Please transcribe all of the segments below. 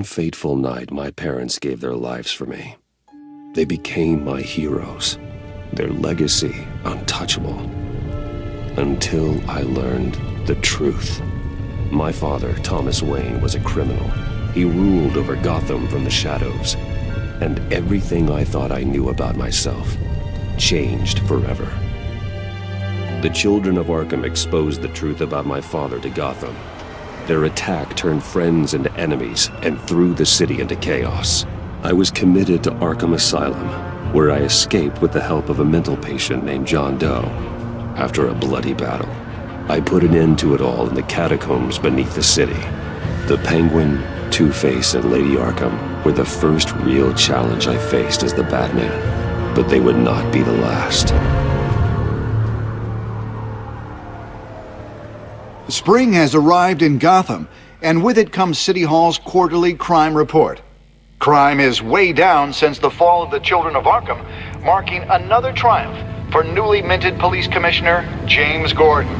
one fateful night, my parents gave their lives for me. They became my heroes, their legacy untouchable. Until I learned the truth. My father, Thomas Wayne, was a criminal. He ruled over Gotham from the shadows. And everything I thought I knew about myself changed forever. The children of Arkham exposed the truth about my father to Gotham. Their attack turned friends into enemies and threw the city into chaos. I was committed to Arkham Asylum, where I escaped with the help of a mental patient named John Doe. After a bloody battle, I put an end to it all in the catacombs beneath the city. The Penguin, Two-Face, and Lady Arkham were the first real challenge I faced as the Batman, but they would not be the last. Spring has arrived in Gotham, and with it comes City Hall's quarterly crime report. Crime is way down since the fall of the Children of Arkham, marking another triumph for newly minted Police Commissioner James Gordon.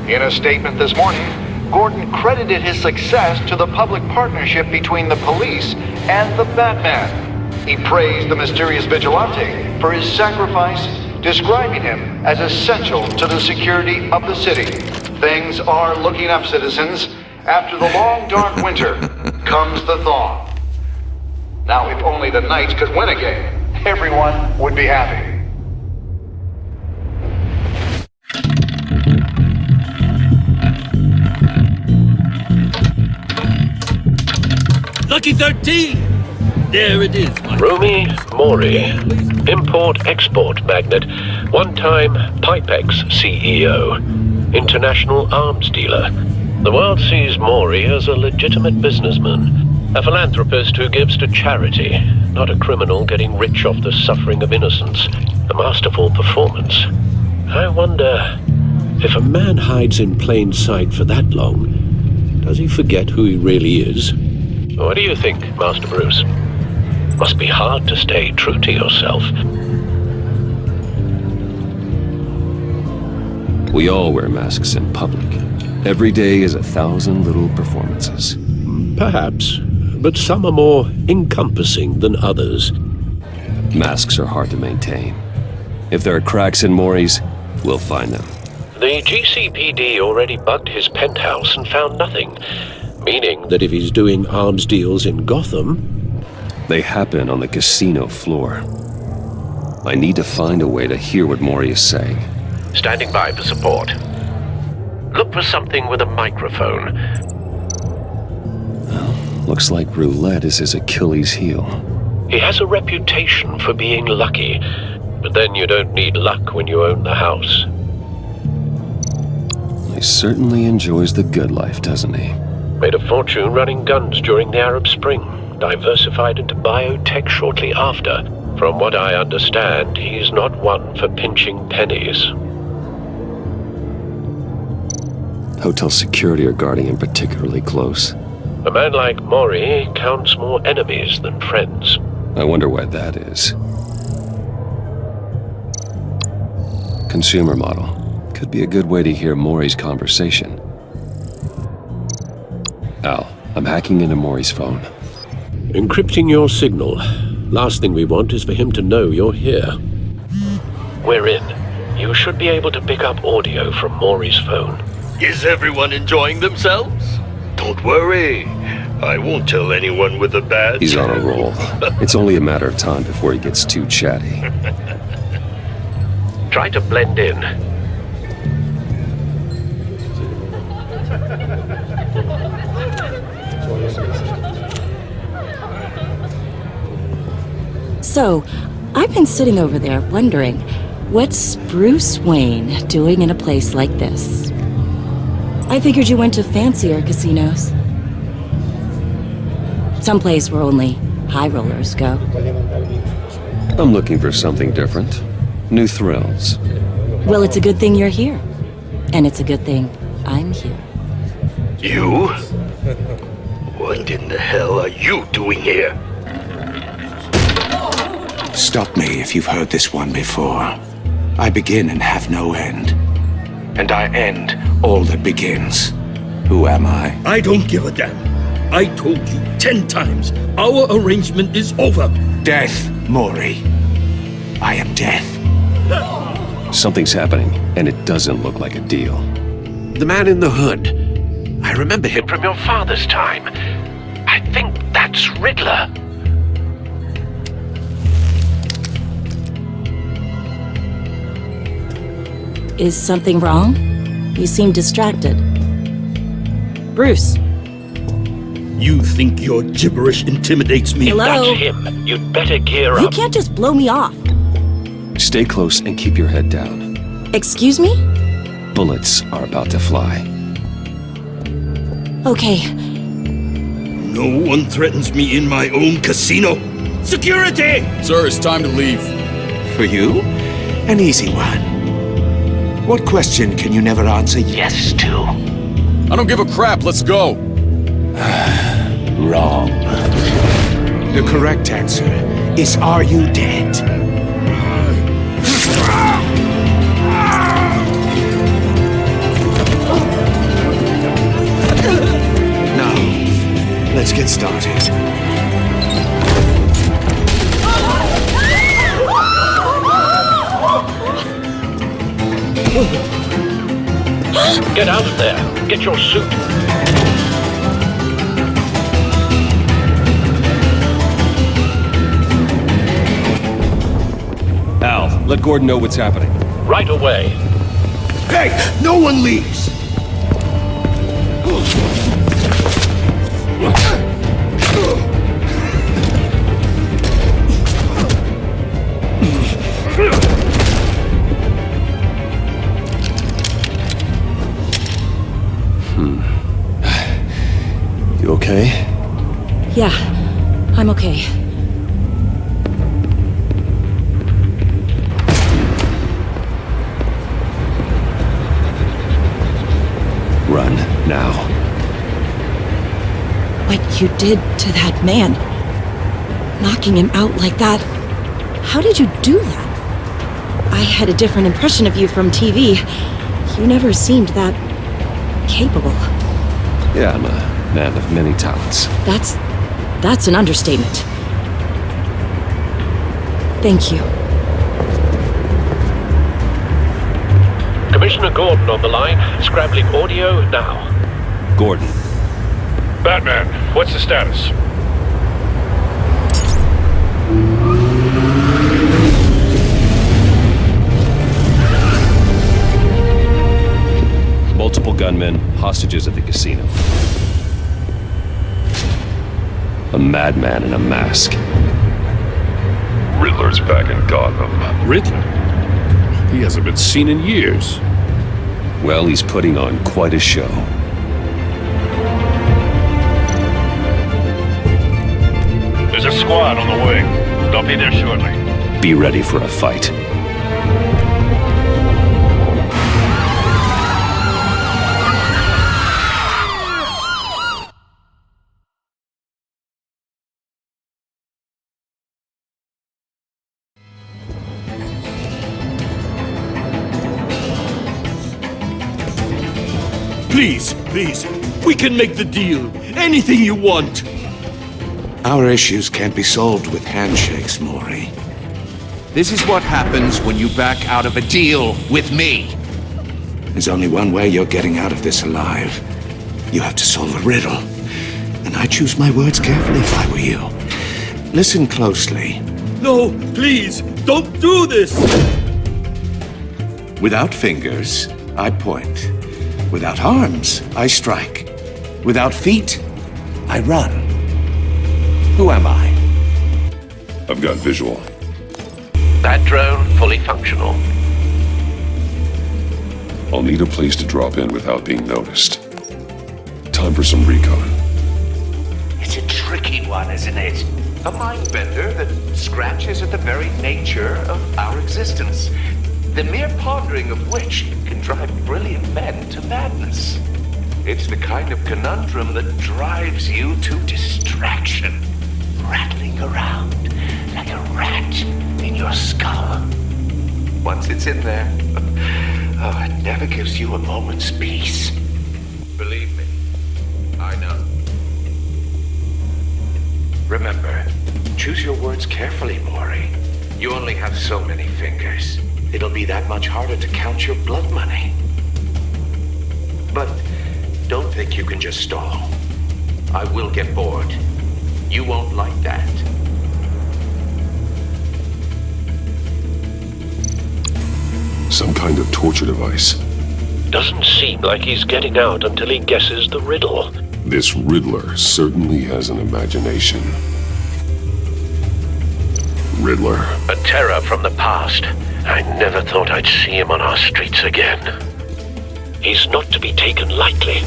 In a statement this morning, Gordon credited his success to the public partnership between the police and the Batman. He praised the mysterious vigilante for his sacrifice, describing him as essential to the security of the city. Things are looking up, citizens. After the long, dark winter comes the thaw. Now, if only the Knights could win again, everyone would be happy. Lucky 13! There it is, my Rumi Mori, import-export magnate, one-time Pipex CEO, international arms dealer. The world sees Mori as a legitimate businessman, a philanthropist who gives to charity, not a criminal getting rich off the suffering of innocence, a masterful performance. I wonder, if a man hides in plain sight for that long, does he forget who he really is? What do you think, Master Bruce? Must be hard to stay true to yourself. We all wear masks in public. Every day is 1,000 little performances. Perhaps, but some are more encompassing than others. Masks are hard to maintain. If there are cracks in Mori's, we'll find them. The GCPD already bugged his penthouse and found nothing, meaning that if he's doing arms deals in Gotham... They happen on the casino floor. I need to find a way to hear what Mori is saying. Standing by for support. Look for something with a microphone. Well, looks like roulette is his Achilles heel. He has a reputation for being lucky, but then you don't need luck when you own the house. He certainly enjoys the good life, doesn't he? Made a fortune running guns during the Arab Spring, diversified into biotech shortly after. From what I understand, he's not one for pinching pennies. Hotel security are guarding him particularly close. A man like Mori counts more enemies than friends. I wonder why that is. Consumer model. Could be a good way to hear Mori's conversation. Al, I'm hacking into Mori's phone. Encrypting your signal. Last thing we want is for him to know you're here. We're in. You should be able to pick up audio from Mori's phone. Is everyone enjoying themselves? Don't worry. I won't tell anyone with a badge. He's on a roll. It's only a matter of time before he gets too chatty. Try to blend in. So, I've been sitting over there wondering, what's Bruce Wayne doing in a place like this? I figured you went to fancier casinos. Someplace where only high rollers go. I'm looking for something different. New thrills. Well, it's a good thing you're here. And it's a good thing I'm here. You? What in the hell are you doing here? Stop me if you've heard this one before. I begin and have no end. And I end all that begins. Who am I? I don't give a damn. I told you 10 times, our arrangement is over. Death, Maury. I am death. Something's happening, and it doesn't look like a deal. The man in the hood. I remember him from your father's time. I think that's Riddler. Is something wrong? You seem distracted. Bruce. You think your gibberish intimidates me? Hello? That's him. You'd better gear You up. can't just blow me off. Stay close and keep your head down. Excuse me? Bullets are about to fly. Okay. No one threatens me in my own casino. Security! Sir, it's time to leave. For you, an easy one. What question can you never answer yes to? I don't give a crap, let's go. Wrong. The correct answer is, are you dead? Now, let's get started. Get out of there. Get your suit. Al, let Gordon know what's happening. Right away. Hey, no one leaves! You okay? Yeah, I'm okay. Run, now. What you did to that man, knocking him out like that, how did you do that? I had a different impression of you from TV. You never seemed that capable. Yeah, I'm a man of many talents. That's an understatement. Thank you. Commissioner Gordon on the line. Scrambling audio now. Gordon. Batman, what's the status? Multiple gunmen, hostages at the casino. A madman in a mask. Riddler's back in Gotham. Riddler? He hasn't been seen in years. Well, he's putting on quite a show. There's a squad on the way. They'll be there shortly. Be ready for a fight. Please, we can make the deal. Anything you want. Our issues can't be solved with handshakes, Maury. This is what happens when you back out of a deal with me. There's only one way you're getting out of this alive. You have to solve a riddle. And I choose my words carefully if I were you. Listen closely. No, please, don't do this. Without fingers, I point. Without arms, I strike. Without feet, I run. Who am I? I've got visual. That drone fully functional. I'll need a place to drop in without being noticed. Time for some recon. It's a tricky one, isn't it? A mind bender that scratches at the very nature of our existence. The mere pondering of which can drive brilliant men to madness. It's the kind of conundrum that drives you to distraction, rattling around like a rat in your skull. Once it's in there, it never gives you a moment's peace. Believe me, I know. Remember, choose your words carefully, Maury. You only have so many fingers. It'll be that much harder to count your blood money. But don't think you can just stall. I will get bored. You won't like that. Some kind of torture device. Doesn't seem like he's getting out until he guesses the riddle. This Riddler certainly has an imagination. Riddler. A terror from the past. I never thought I'd see him on our streets again. He's not to be taken lightly.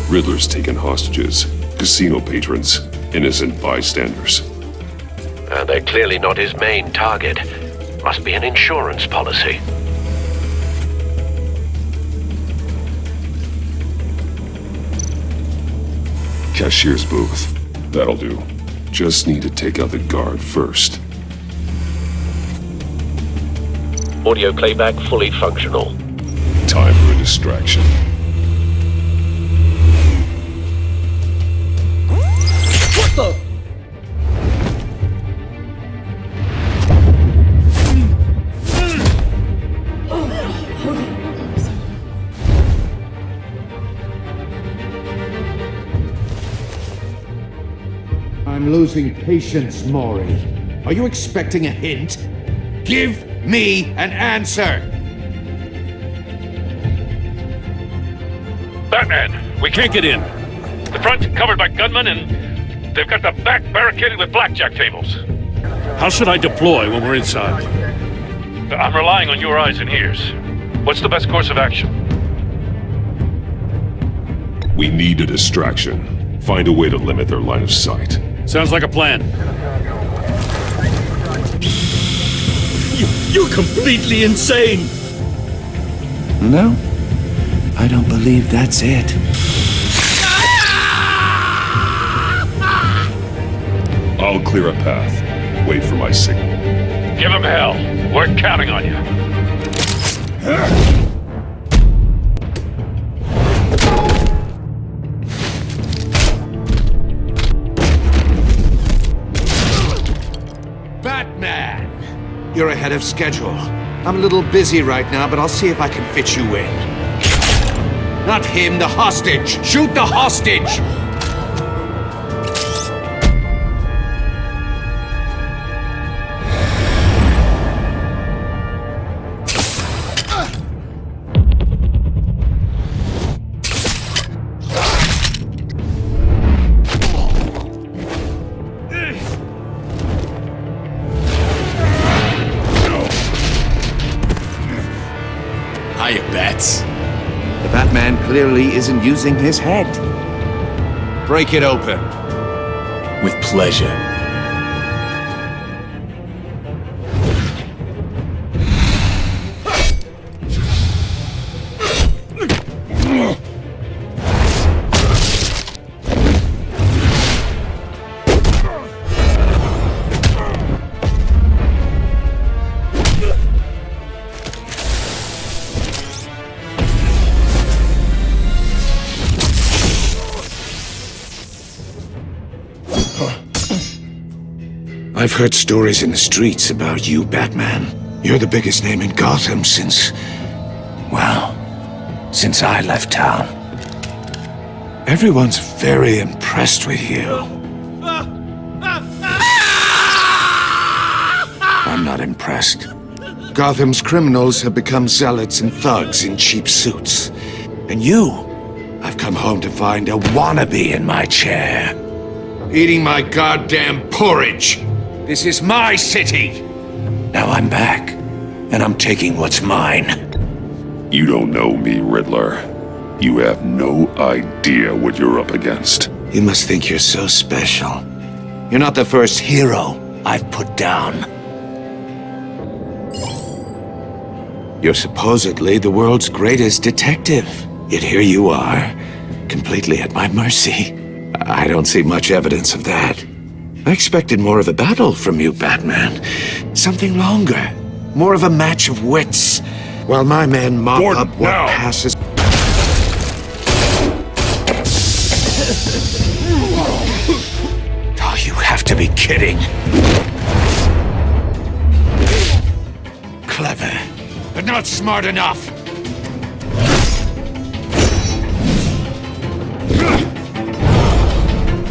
Riddler's taken hostages, casino patrons, innocent bystanders. They're clearly not his main target. Must be an insurance policy. Cashier's booth. That'll do. Just need to take out the guard first. Audio playback fully functional. Time for a distraction. What the? I'm losing patience, Maury. Are you expecting a hint? Give me an answer! Batman, we can't get in. The front covered by gunmen, and they've got the back barricaded with blackjack tables. How should I deploy when we're inside? I'm relying on your eyes and ears. What's the best course of action? We need a distraction. Find a way to limit their line of sight. Sounds like a plan. You're completely insane! No, I don't believe that's it. I'll clear a path. Wait for my signal. Give him hell. We're counting on you. Batman! You're ahead of schedule. I'm a little busy right now, but I'll see if I can fit you in. Not him, the hostage! Shoot the hostage! Hiya, Bats. The Batman clearly isn't using his head. Break it open. With pleasure. I've heard stories in the streets about you, Batman. You're the biggest name in Gotham since I left town. Everyone's very impressed with you. I'm not impressed. Gotham's criminals have become zealots and thugs in cheap suits. And you, I've come home to find a wannabe in my chair. Eating my goddamn porridge. This is my city! Now I'm back, and I'm taking what's mine. You don't know me, Riddler. You have no idea what you're up against. You must think you're so special. You're not the first hero I've put down. You're supposedly the world's greatest detective. Yet here you are, completely at my mercy. I don't see much evidence of that. I expected more of a battle from you, Batman. Something longer. More of a match of wits. While my men mop up what passes... to be kidding. Clever, but not smart enough.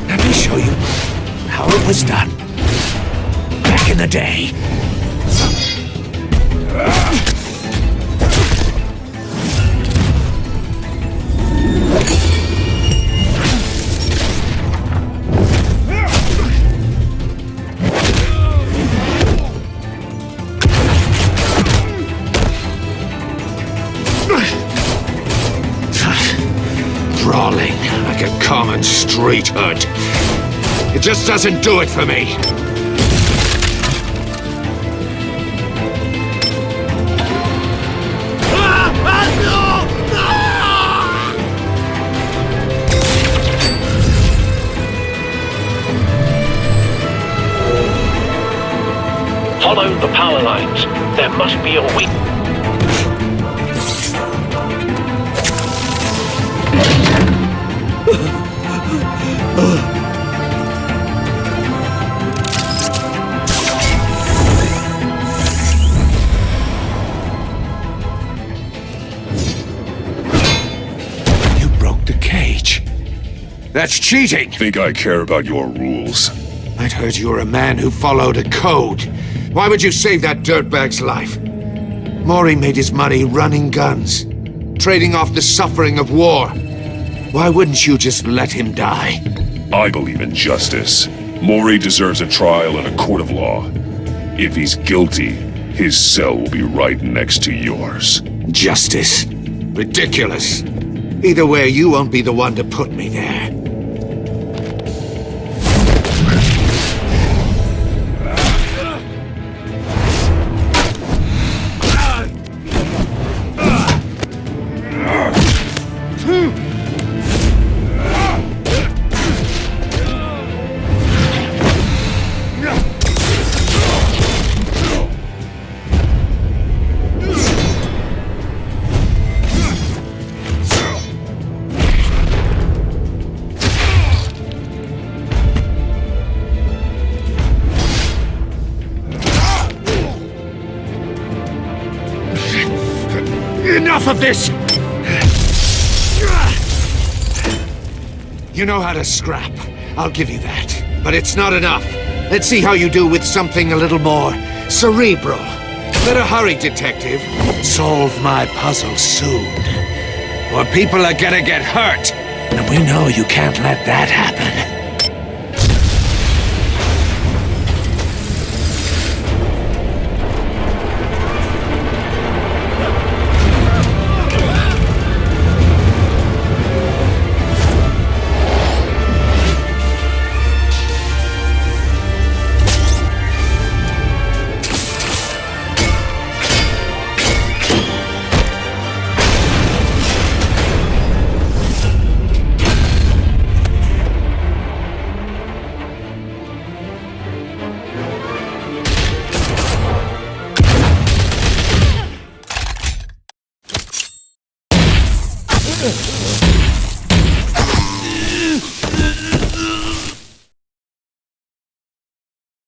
Let me show you how it was done back in the day. Brawling like a common street hood. It just doesn't do it for me. Follow the power lines. There must be a weak... You broke the cage. That's cheating. Think I care about your rules? I'd heard you were a man who followed a code. Why would you save that dirtbag's life? Maury made his money running guns, trading off the suffering of war. Why wouldn't you just let him die? I believe in justice. Maury deserves a trial in a court of law. If he's guilty, his cell will be right next to yours. Justice? Ridiculous. Either way, you won't be the one to put me there. Enough of this! You know how to scrap. I'll give you that. But it's not enough. Let's see how you do with something a little more cerebral. Better hurry, detective. Solve my puzzle soon. Or people are gonna get hurt. And we know you can't let that happen.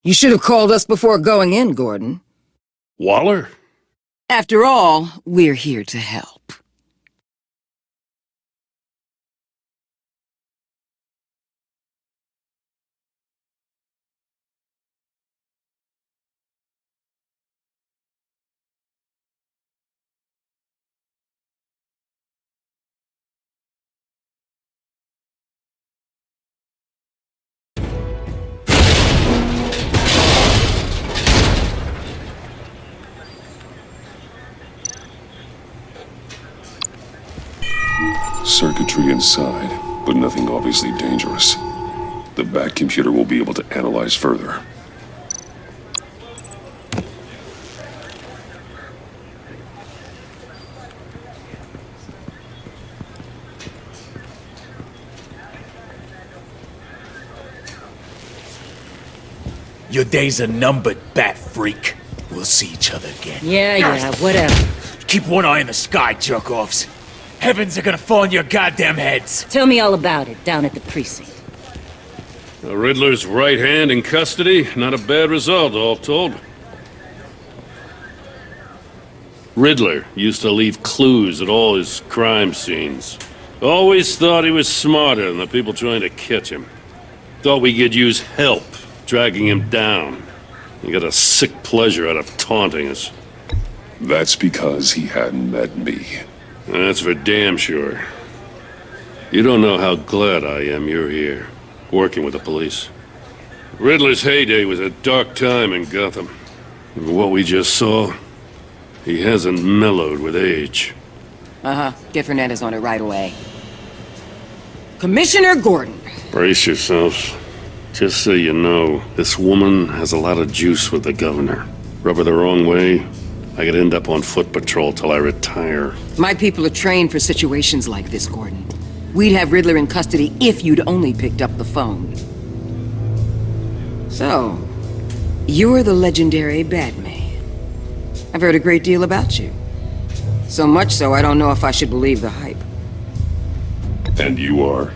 You should have called us before going in, Gordon. Waller? After all, we're here to help. Circuitry inside, but nothing obviously dangerous. The back computer will be able to analyze further. Your days are numbered, bat freak. We'll see each other again. Yeah, whatever. Keep one eye in the sky, jerk-offs. Heavens are gonna fall on your goddamn heads. Tell me all about it down at the precinct. A Riddler's right hand in custody, not a bad result, all told. Riddler used to leave clues at all his crime scenes. Always thought he was smarter than the people trying to catch him. Thought we could use help, dragging him down. He got a sick pleasure out of taunting us. That's because he hadn't met me. That's for damn sure. You don't know how glad I am you're here, working with the police. Riddler's heyday was a dark time in Gotham. And what we just saw, he hasn't mellowed with age. Get Fernandez on it right away. Commissioner Gordon. Brace yourselves. Just so you know, this woman has a lot of juice with the governor. Rub her the wrong way, I could end up on foot patrol till I retire. My people are trained for situations like this, Gordon. We'd have Riddler in custody if you'd only picked up the phone. So, you're the legendary Batman. I've heard a great deal about you. So much so, I don't know if I should believe the hype. And you are?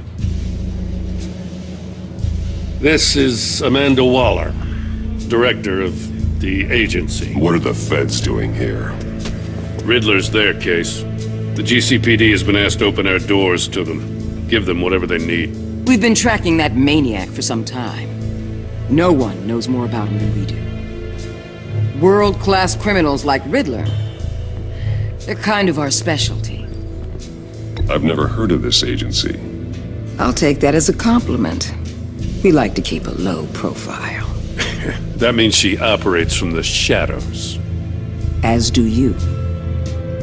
This is Amanda Waller, director of the agency. What are the feds doing here? Riddler's their case. The GCPD has been asked to open our doors to them. Give them whatever they need. We've been tracking that maniac for some time. No one knows more about him than we do. World-class criminals like Riddler, they're kind of our specialty. I've never heard of this agency. I'll take that as a compliment. We like to keep a low profile. That means she operates from the shadows. As do you.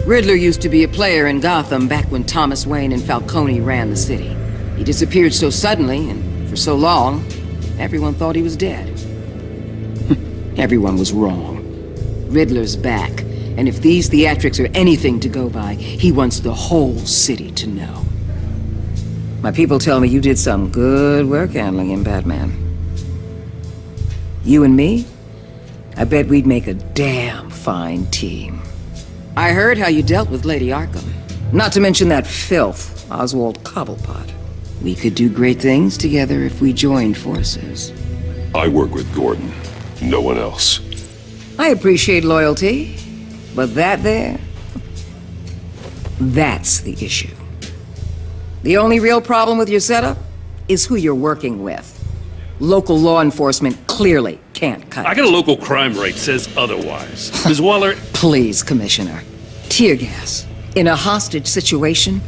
Riddler used to be a player in Gotham back when Thomas Wayne and Falcone ran the city. He disappeared so suddenly and for so long, everyone thought he was dead. Everyone was wrong. Riddler's back, and if these theatrics are anything to go by, he wants the whole city to know. My people tell me you did some good work handling him, Batman. You and me? I bet we'd make a damn fine team. I heard how you dealt with Lady Arkham. Not to mention that filth, Oswald Cobblepot. We could do great things together if we joined forces. I work with Gordon. No one else. I appreciate loyalty, but that there, that's the issue. The only real problem with your setup is who you're working with. Local law enforcement clearly can't cut it. I got a local crime rate says otherwise. Ms. Waller... Please, Commissioner. Tear gas. In a hostage situation,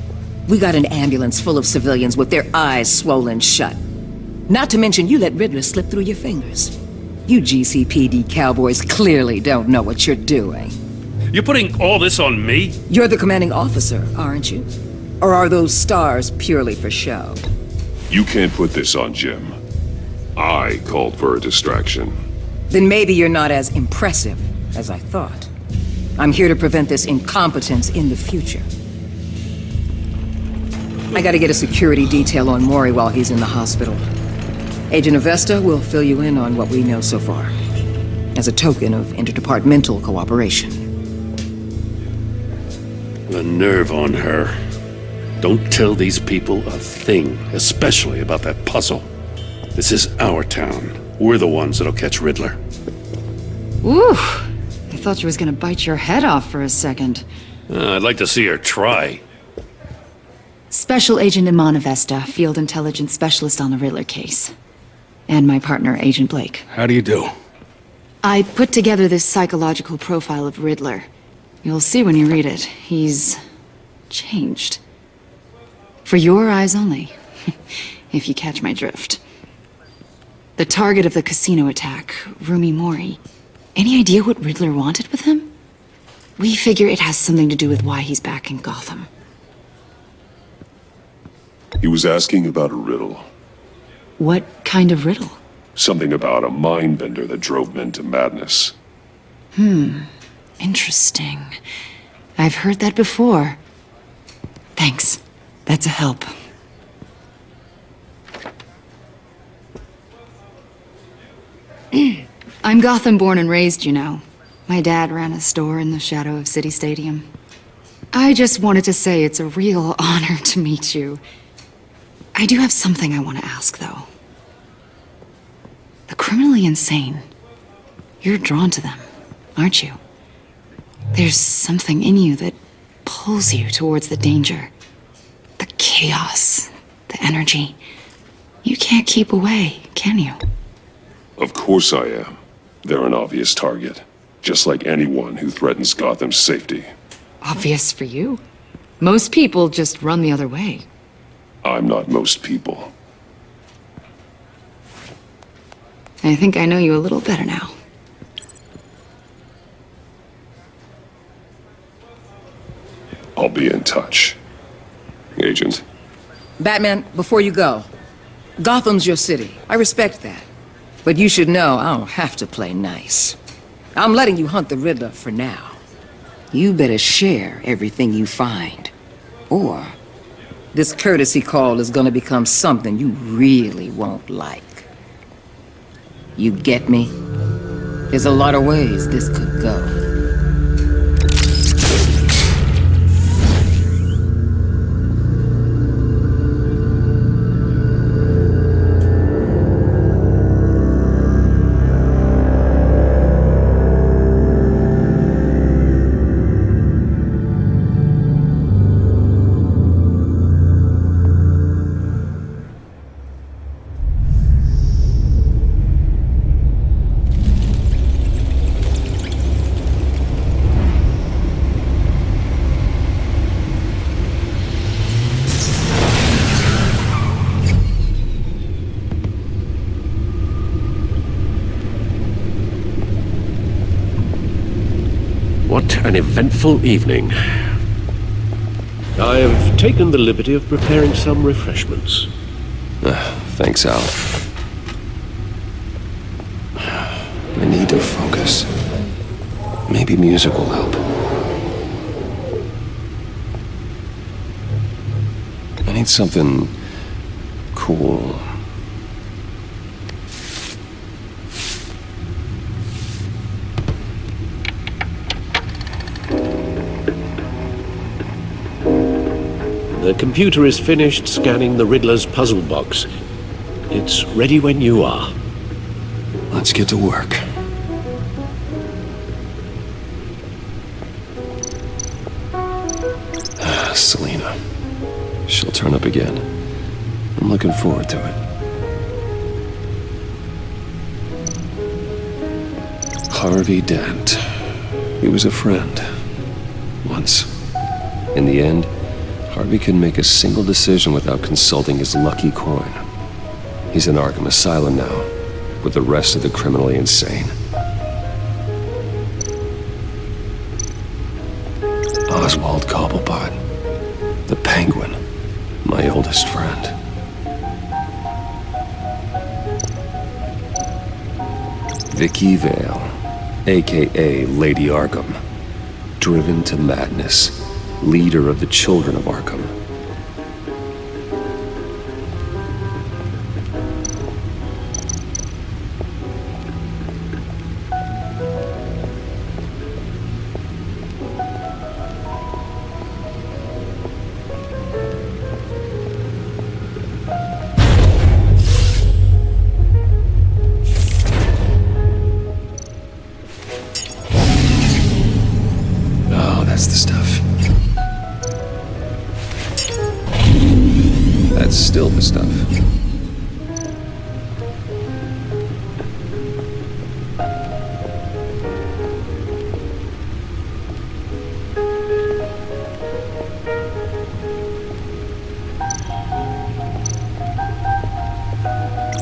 we got an ambulance full of civilians with their eyes swollen shut. Not to mention you let Riddler slip through your fingers. You GCPD cowboys clearly don't know what you're doing. You're putting all this on me? You're the commanding officer, aren't you? Or are those stars purely for show? You can't put this on Jim. I called for a distraction. Then maybe you're not as impressive as I thought. I'm here to prevent this incompetence in the future. I gotta get a security detail on Maury while he's in the hospital. Agent Avesta will fill you in on what we know so far, as a token of interdepartmental cooperation. The nerve on her. Don't tell these people a thing, especially about that puzzle. This is our town. We're the ones that'll catch Riddler. Ooh, I thought you was gonna bite your head off for a second. I'd like to see her try. Special Agent Iman Avesta, Field Intelligence Specialist on the Riddler case. And my partner, Agent Blake. How do you do? I put together this psychological profile of Riddler. You'll see when you read it. He's changed. For your eyes only, if you catch my drift. The target of the casino attack, Rumi Mori. Any idea what Riddler wanted with him? We figure it has something to do with why he's back in Gotham. He was asking about a riddle. What kind of riddle? Something about a mind bender that drove men to madness. Interesting. I've heard that before. Thanks. That's a help. I'm Gotham born and raised, you know. My dad ran a store in the shadow of City Stadium. I just wanted to say it's a real honor to meet you. I do have something I want to ask, though. criminally insane. You're drawn to them, aren't you? There's something in you that pulls you towards the danger. The chaos, the energy. You can't keep away, can you? Of course I am. They're an obvious target, just like anyone who threatens Gotham's safety. Obvious for you. Most people just run the other way. I'm not most people. I think I know you a little better now. I'll be in touch. Agent. Batman, before you go, Gotham's your city. I respect that. But you should know I don't have to play nice. I'm letting you hunt the Riddler for now. You better share everything you find. Or this courtesy call is gonna become something you really won't like. You get me? There's a lot of ways this could go. What an eventful evening. I have taken the liberty of preparing some refreshments. Thanks, Al. I need to focus. Maybe music will help. I need something cool. The computer is finished scanning the Riddler's puzzle box. It's ready when you are. Let's get to work. Selena. She'll turn up again. I'm looking forward to it. Harvey Dent. He was a friend. Once. In the end, Harvey couldn't make a single decision without consulting his lucky coin. He's in Arkham Asylum now, with the rest of the criminally insane. Oswald Cobblepot, the Penguin, my oldest friend. Vicky Vale, aka Lady Arkham, driven to madness. Leader of the Children of Arkham. Oh, that's the stuff. That's still the stuff.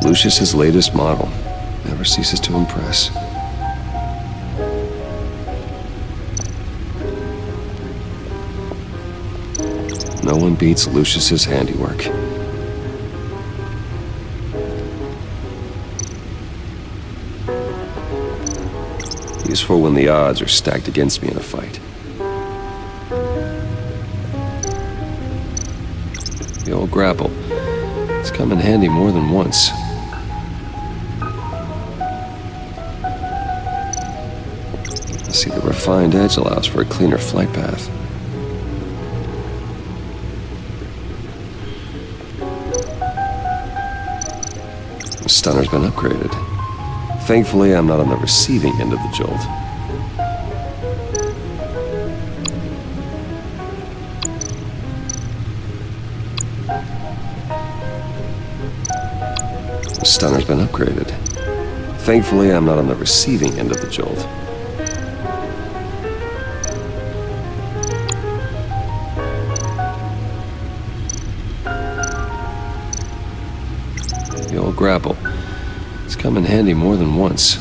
Lucius's latest model never ceases to impress. No one beats Lucius's handiwork. Useful when the odds are stacked against me in a fight. The old grapple. It's come in handy more than once. I see the refined edge allows for a cleaner flight path. The stunner's been upgraded. Thankfully, I'm not on the receiving end of the jolt. The stunner's been upgraded. Thankfully, I'm not on the receiving end of the jolt. The old grapple. It's come in handy more than once.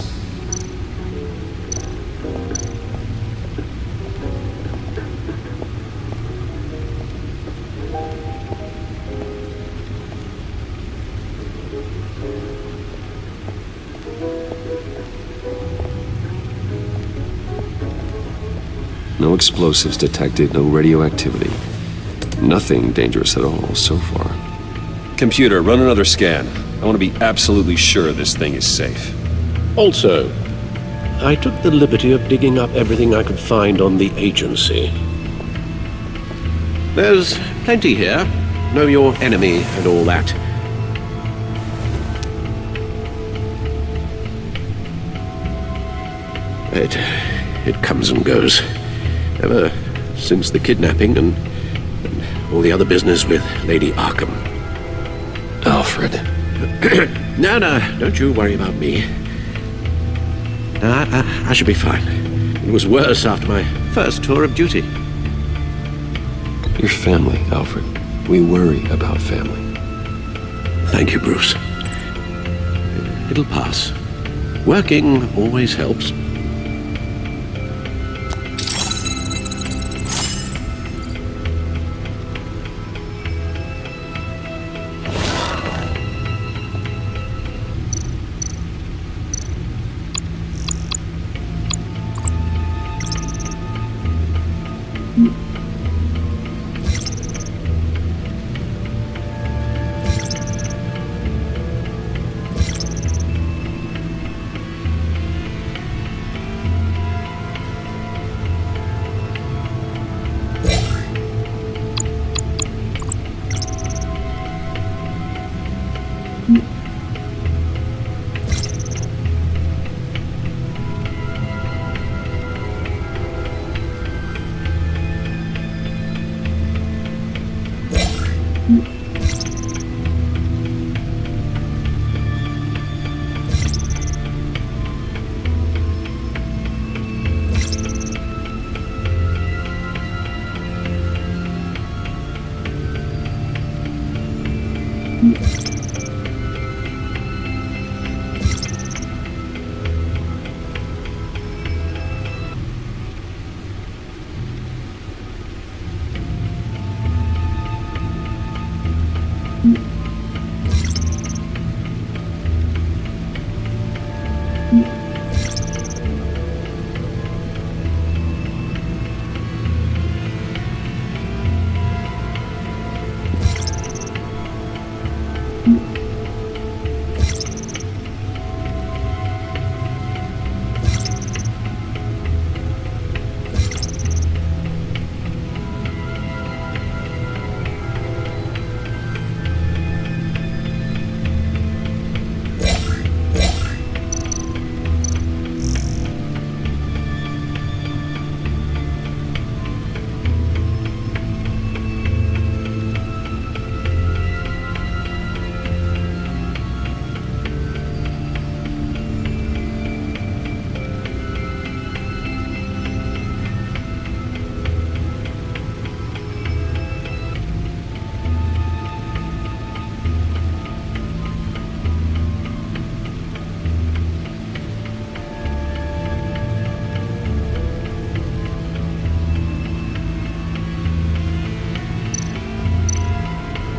No explosives detected, no radioactivity. Nothing dangerous at all so far. Computer, run another scan. I want to be absolutely sure this thing is safe. Also, I took the liberty of digging up everything I could find on the agency. There's plenty here. Know your enemy and all that. It comes and goes. Ever since the kidnapping and all the other business with Lady Arkham. Alfred. No, don't you worry about me. No, I should be fine. It was worse after my first tour of duty. Your family, Alfred. We worry about family. Thank you, Bruce. It'll pass. Working always helps.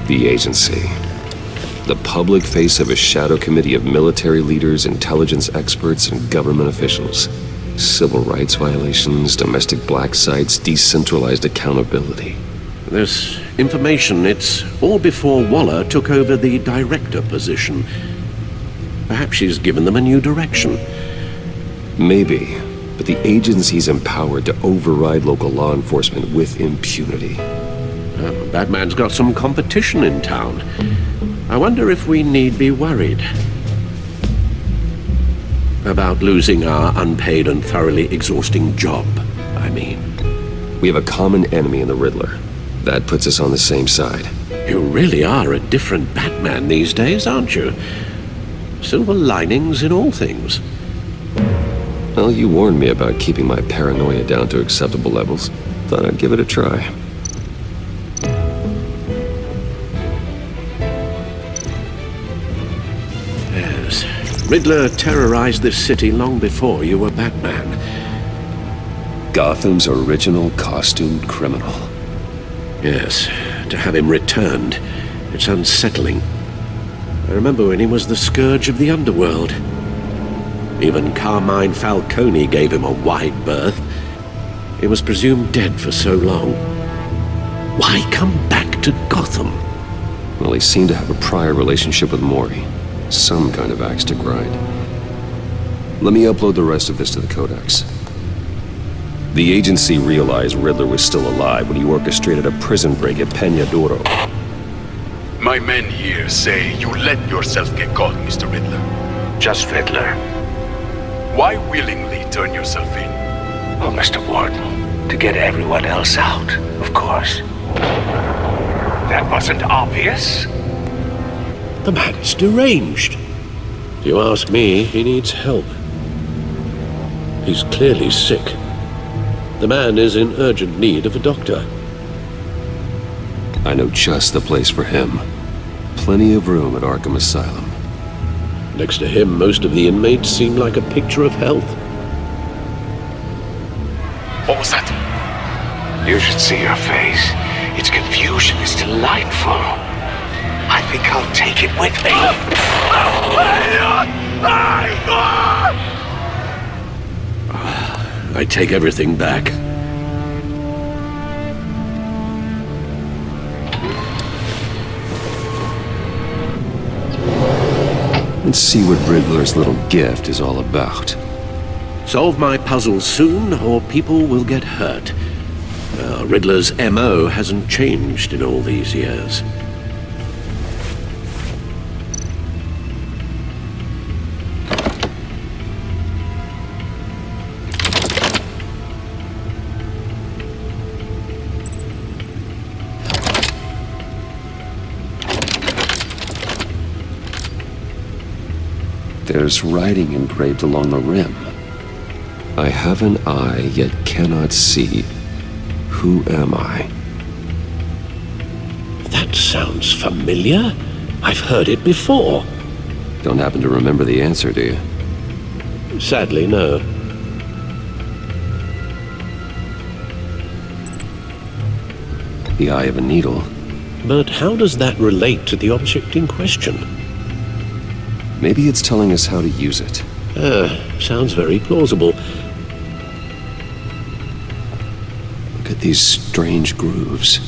The agency. The public face of a shadow committee of military leaders, intelligence experts, and government officials. Civil rights violations, domestic black sites, decentralized accountability. This information, it's all before Waller took over the director position. Perhaps she's given them a new direction. Maybe, but the agency's empowered to override local law enforcement with impunity. Batman's got some competition in town. I wonder if we need be worried. About losing our unpaid and thoroughly exhausting job, I mean. We have a common enemy in the Riddler. That puts us on the same side. You really are a different Batman these days, aren't you? Silver linings in all things. Well, you warned me about keeping my paranoia down to acceptable levels. Thought I'd give it a try. Yes. Riddler terrorized this city long before you were Batman. Gotham's original costumed criminal. Yes. To have him returned, it's unsettling. I remember when he was the scourge of the underworld. Even Carmine Falcone gave him a wide berth. He was presumed dead for so long. Why come back to Gotham? Well, he seemed to have a prior relationship with Mori. Some kind of axe to grind. Let me upload the rest of this to the Codex. The agency realized Riddler was still alive when he orchestrated a prison break at Peña Duro. My men here say you let yourself get caught, Mr. Riddler. Just Riddler. Why willingly turn yourself in? Oh, Mr. Warden, to get everyone else out, of course. That wasn't obvious. The man's deranged. If you ask me, he needs help. He's clearly sick. The man is in urgent need of a doctor. I know just the place for him. Plenty of room at Arkham Asylum. Next to him, most of the inmates seem like a picture of health. What was that? You should see your face. Its confusion is delightful. I think I'll take it with me. I take everything back. Let's see what Riddler's little gift is all about. Solve my puzzle soon, or people will get hurt. Riddler's MO hasn't changed in all these years. There's writing engraved along the rim. I have an eye, yet cannot see. Who am I? That sounds familiar. I've heard it before. Don't happen to remember the answer, do you? Sadly, no. The eye of a needle. But how does that relate to the object in question? Maybe it's telling us how to use it. Sounds very plausible. Look at these strange grooves.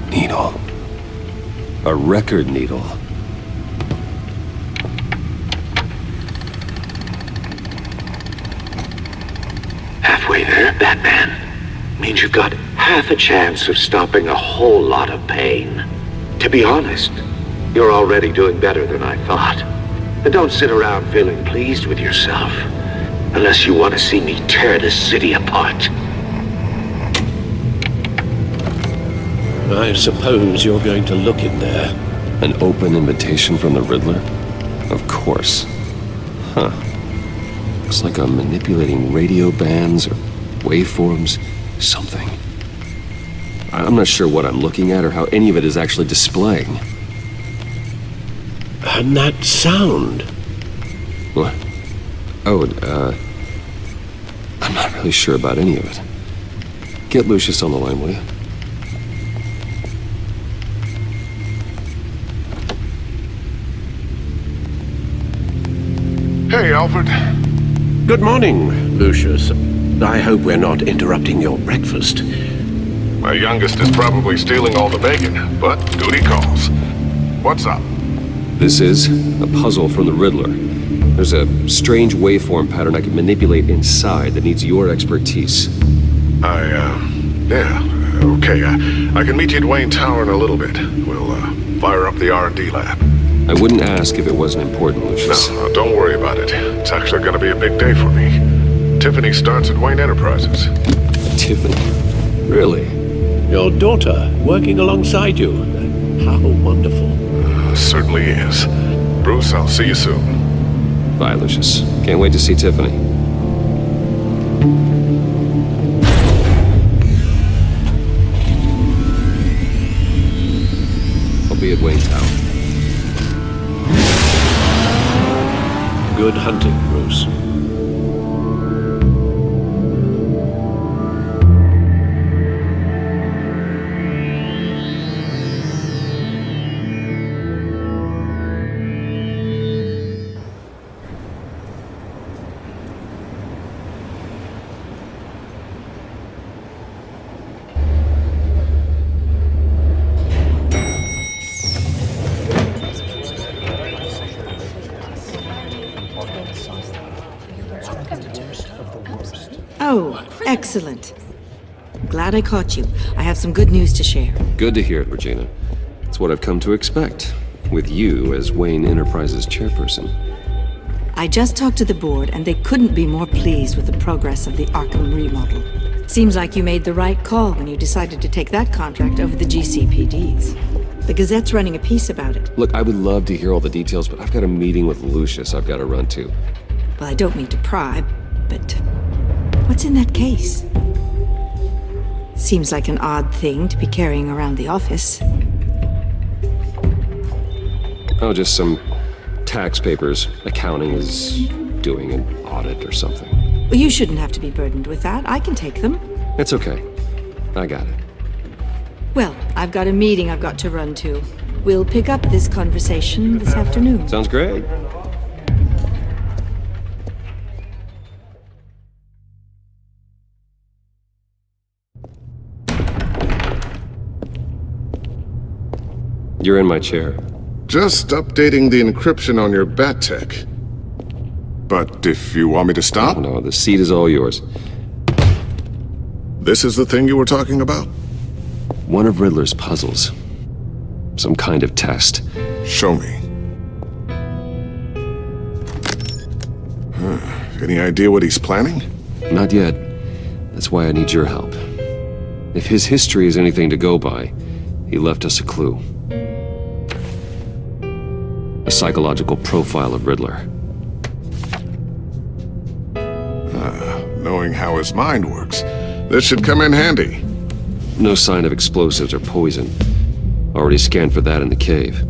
Needle. A record needle. Halfway there, Batman. Means you've got half a chance of stopping a whole lot of pain. To be honest, you're already doing better than I thought. And don't sit around feeling pleased with yourself. Unless you want to see me tear this city apart. I suppose you're going to look in there. An open invitation from the Riddler? Of course. Huh. Looks like I'm manipulating radio bands or waveforms. Something. I'm not sure what I'm looking at or how any of it is actually displaying. And that sound? What? Oh, I'm not really sure about any of it. Get Lucius on the line, will you? Hey, Alfred. Good morning, Lucius. I hope we're not interrupting your breakfast. My youngest is probably stealing all the bacon, but duty calls. What's up? This is a puzzle from the Riddler. There's a strange waveform pattern I can manipulate inside that needs your expertise. Yeah, okay. I can meet you at Wayne Tower in a little bit. We'll, fire up the R&D lab. I wouldn't ask if it wasn't important, Lucius. No, don't worry about it. It's actually gonna be a big day for me. Tiffany starts at Wayne Enterprises. Tiffany? Really? Your daughter, working alongside you. How wonderful. Certainly is. Bruce, I'll see you soon. Bye, Lucius. Can't wait to see Tiffany. I'll be at Wayne Tower. Good hunting, Bruce. Oh, excellent. Glad I caught you. I have some good news to share. Good to hear it, Regina. It's what I've come to expect, with you as Wayne Enterprises chairperson. I just talked to the board, and they couldn't be more pleased with the progress of the Arkham remodel. Seems like you made the right call when you decided to take that contract over the GCPD's. The Gazette's running a piece about it. Look, I would love to hear all the details, but I've got a meeting with Lucius I've got to run to. Well, I don't mean to pry, but what's in that case? Seems like an odd thing to be carrying around the office. Oh, just some tax papers. Accounting is doing an audit or something. Well, you shouldn't have to be burdened with that. I can take them. It's okay. I got it. Well, I've got a meeting I've got to run to. We'll pick up this conversation this afternoon. Sounds great. You're in my chair. Just updating the encryption on your bat tech. But if you want me to stop? No, the seat is all yours. This is the thing you were talking about? One of Riddler's puzzles. Some kind of test. Show me. Any idea what he's planning? Not yet. That's why I need your help. If his history is anything to go by, he left us a clue. A psychological profile of Riddler. Knowing how his mind works, this should come in handy. No sign of explosives or poison. Already scanned for that in the cave.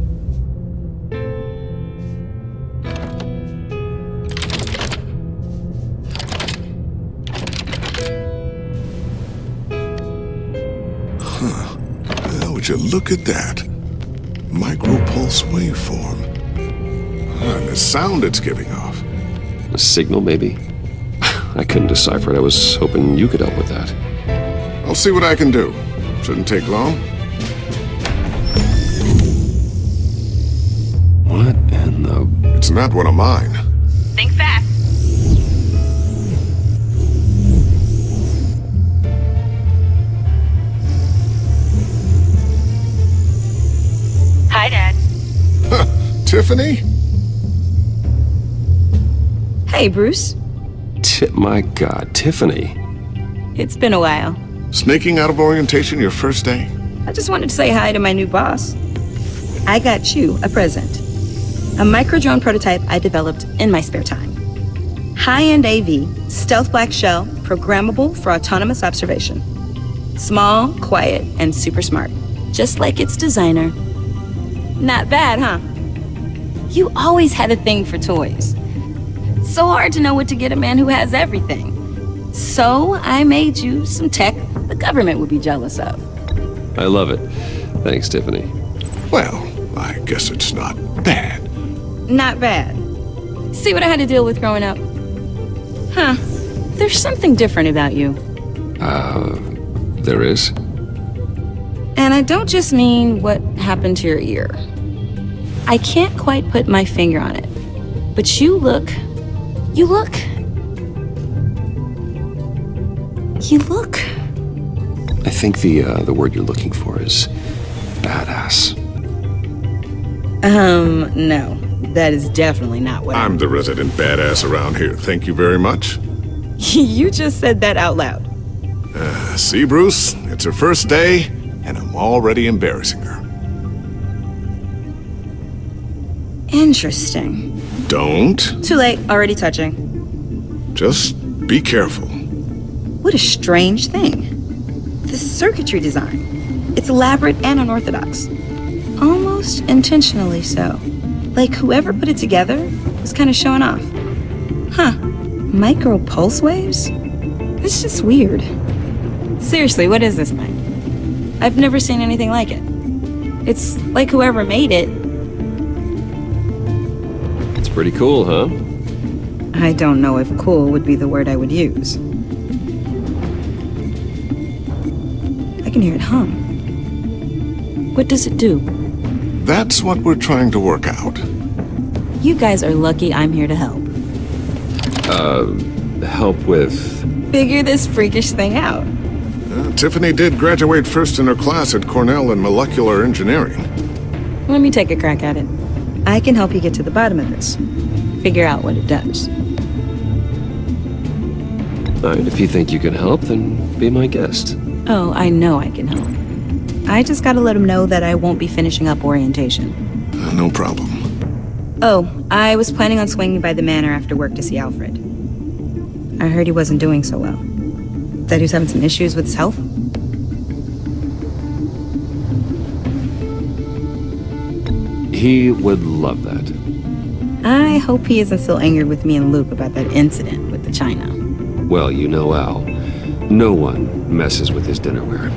Well, would you look at that? Micropulse waveform. And the sound it's giving off. A signal, maybe? I couldn't decipher it. I was hoping you could help with that. I'll see what I can do. Shouldn't take long. What in the... It's not one of mine. Think fast. Hi, Dad. Tiffany? Hey, Bruce. My God, Tiffany. It's been a while. Sneaking out of orientation your first day? I just wanted to say hi to my new boss. I got you a present. A micro-drone prototype I developed in my spare time. High-end AV, stealth black shell, programmable for autonomous observation. Small, quiet, and super smart. Just like its designer. Not bad, huh? You always had a thing for toys. It's so hard to know what to get a man who has everything. So I made you some tech the government would be jealous of. I love it. Thanks, Tiffany. Well, I guess it's not bad. Not bad. See what I had to deal with growing up? Huh. There's something different about you. There is? And I don't just mean what happened to your ear. I can't quite put my finger on it. But you look... I think the word you're looking for is badass. No. That is definitely not what I'm the resident badass around here. Thank you very much. You just said that out loud. See, Bruce? It's her first day, and I'm already embarrassing her. Interesting. Don't. Too late. Already touching. Just be careful. What a strange thing. The circuitry design. It's elaborate and unorthodox. Almost intentionally so. Like whoever put it together was kind of showing off. Huh. Micro pulse waves? It's just weird. Seriously, what is this thing? I've never seen anything like it. It's like whoever made it. It's pretty cool, huh? I don't know if cool would be the word I would use. I can hear it hum. What does it do? That's what we're trying to work out. You guys are lucky I'm here to help. Help with... Figure this freakish thing out. Tiffany did graduate first in her class at Cornell in molecular engineering. Let me take a crack at it. I can help you get to the bottom of this. Figure out what it does. Alright, if you think you can help, then be my guest. Oh, I know I can help. I just gotta let him know that I won't be finishing up orientation. No problem. Oh, I was planning on swinging by the manor after work to see Alfred. I heard he wasn't doing so well. That he was having some issues with his health. He would love that. I hope he isn't still angered with me and Luke about that incident with the china. Well, you know Al. No one messes with his dinnerware.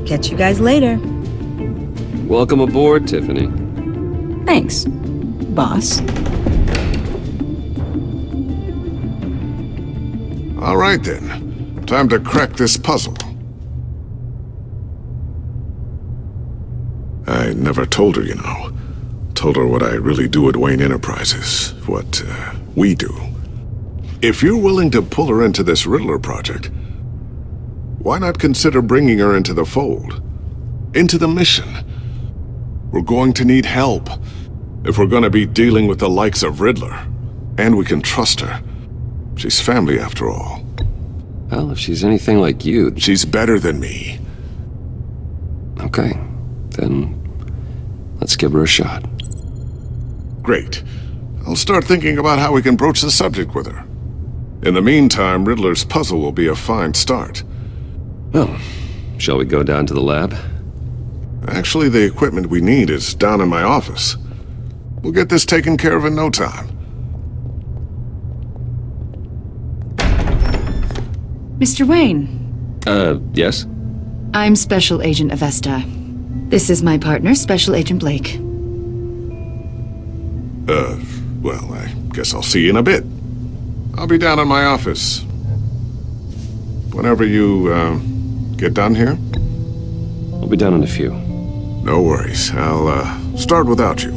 Catch you guys later. Welcome aboard, Tiffany. Thanks, boss. All right, then. Time to crack this puzzle. I never told her, you know. Told her what I really do at Wayne Enterprises. What, we do. If you're willing to pull her into this Riddler project, why not consider bringing her into the fold? Into the mission? We're going to need help. If we're going to be dealing with the likes of Riddler. And we can trust her. She's family, after all. Well, if she's anything like you... She's better than me. Okay. Then... let's give her a shot. Great. I'll start thinking about how we can broach the subject with her. In the meantime, Riddler's puzzle will be a fine start. Well, shall we go down to the lab? Actually, the equipment we need is down in my office. We'll get this taken care of in no time. Mr. Wayne. Yes? I'm Special Agent Avesta. This is my partner, Special Agent Blake. Well, I guess I'll see you in a bit. I'll be down in my office. Whenever you, get done here? I'll be down in a few. No worries. I'll, start without you.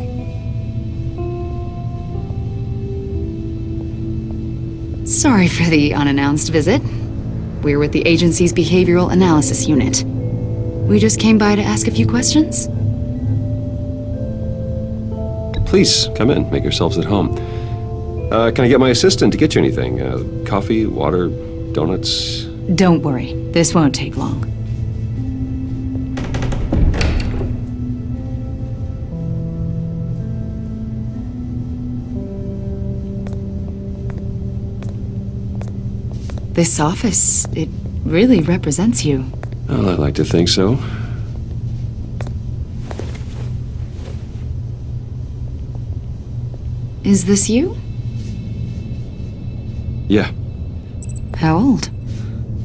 Sorry for the unannounced visit. We're with the agency's Behavioral Analysis Unit. We just came by to ask a few questions. Please, come in. Make yourselves at home. Can I get my assistant to get you anything? Coffee, water, donuts? Don't worry. This won't take long. This office, it really represents you. Well, I like to think so. Is this you? Yeah. How old?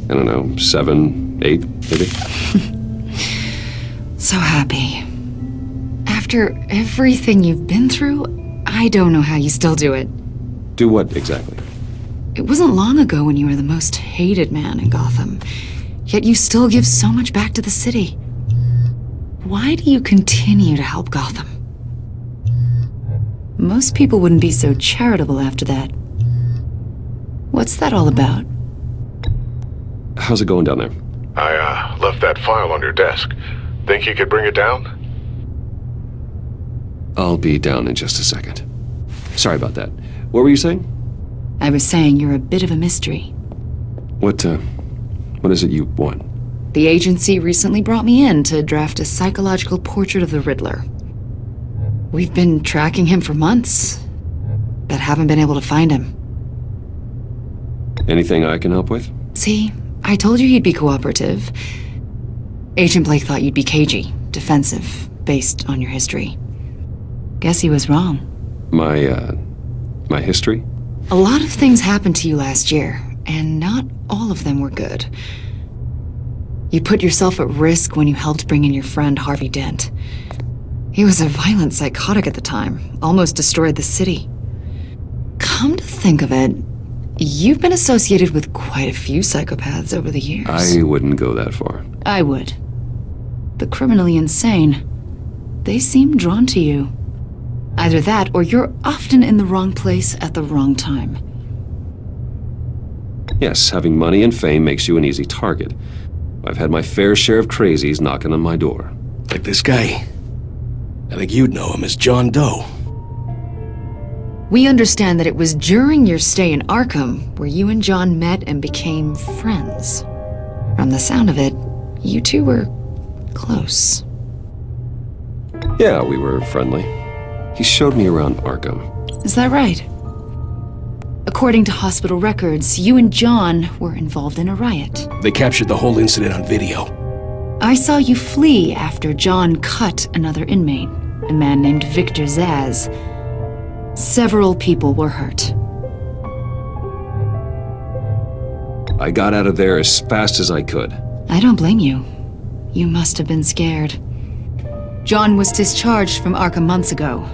I don't know, 7, 8, maybe? So happy. After everything you've been through, I don't know how you still do it. Do what exactly? It wasn't long ago when you were the most hated man in Gotham. Yet you still give so much back to the city. Why do you continue to help Gotham? Most people wouldn't be so charitable after that. What's that all about? How's it going down there? I left that file on your desk. Think you could bring it down? I'll be down in just a second. Sorry about that. What were you saying? I was saying you're a bit of a mystery. What is it you want? The agency recently brought me in to draft a psychological portrait of the Riddler. We've been tracking him for months, but haven't been able to find him. Anything I can help with? See, I told you he'd be cooperative. Agent Blake thought you'd be cagey, defensive, based on your history. Guess he was wrong. My history? A lot of things happened to you last year, and not all of them were good. You put yourself at risk when you helped bring in your friend Harvey Dent. He was a violent psychotic at the time, almost destroyed the city. Come to think of it, you've been associated with quite a few psychopaths over the years. I wouldn't go that far. I would. The criminally insane. They seem drawn to you. Either that, or you're often in the wrong place at the wrong time. Yes, having money and fame makes you an easy target. I've had my fair share of crazies knocking on my door. Like this guy. I think you'd know him as John Doe. We understand that it was during your stay in Arkham where you and John met and became friends. From the sound of it, you two were close. Yeah, we were friendly. He showed me around Arkham. Is that right? According to hospital records, you and John were involved in a riot. They captured the whole incident on video. I saw you flee after John cut another inmate, a man named Victor Zaz. Several people were hurt. I got out of there as fast as I could. I don't blame you. You must have been scared. John was discharged from Arkham months ago.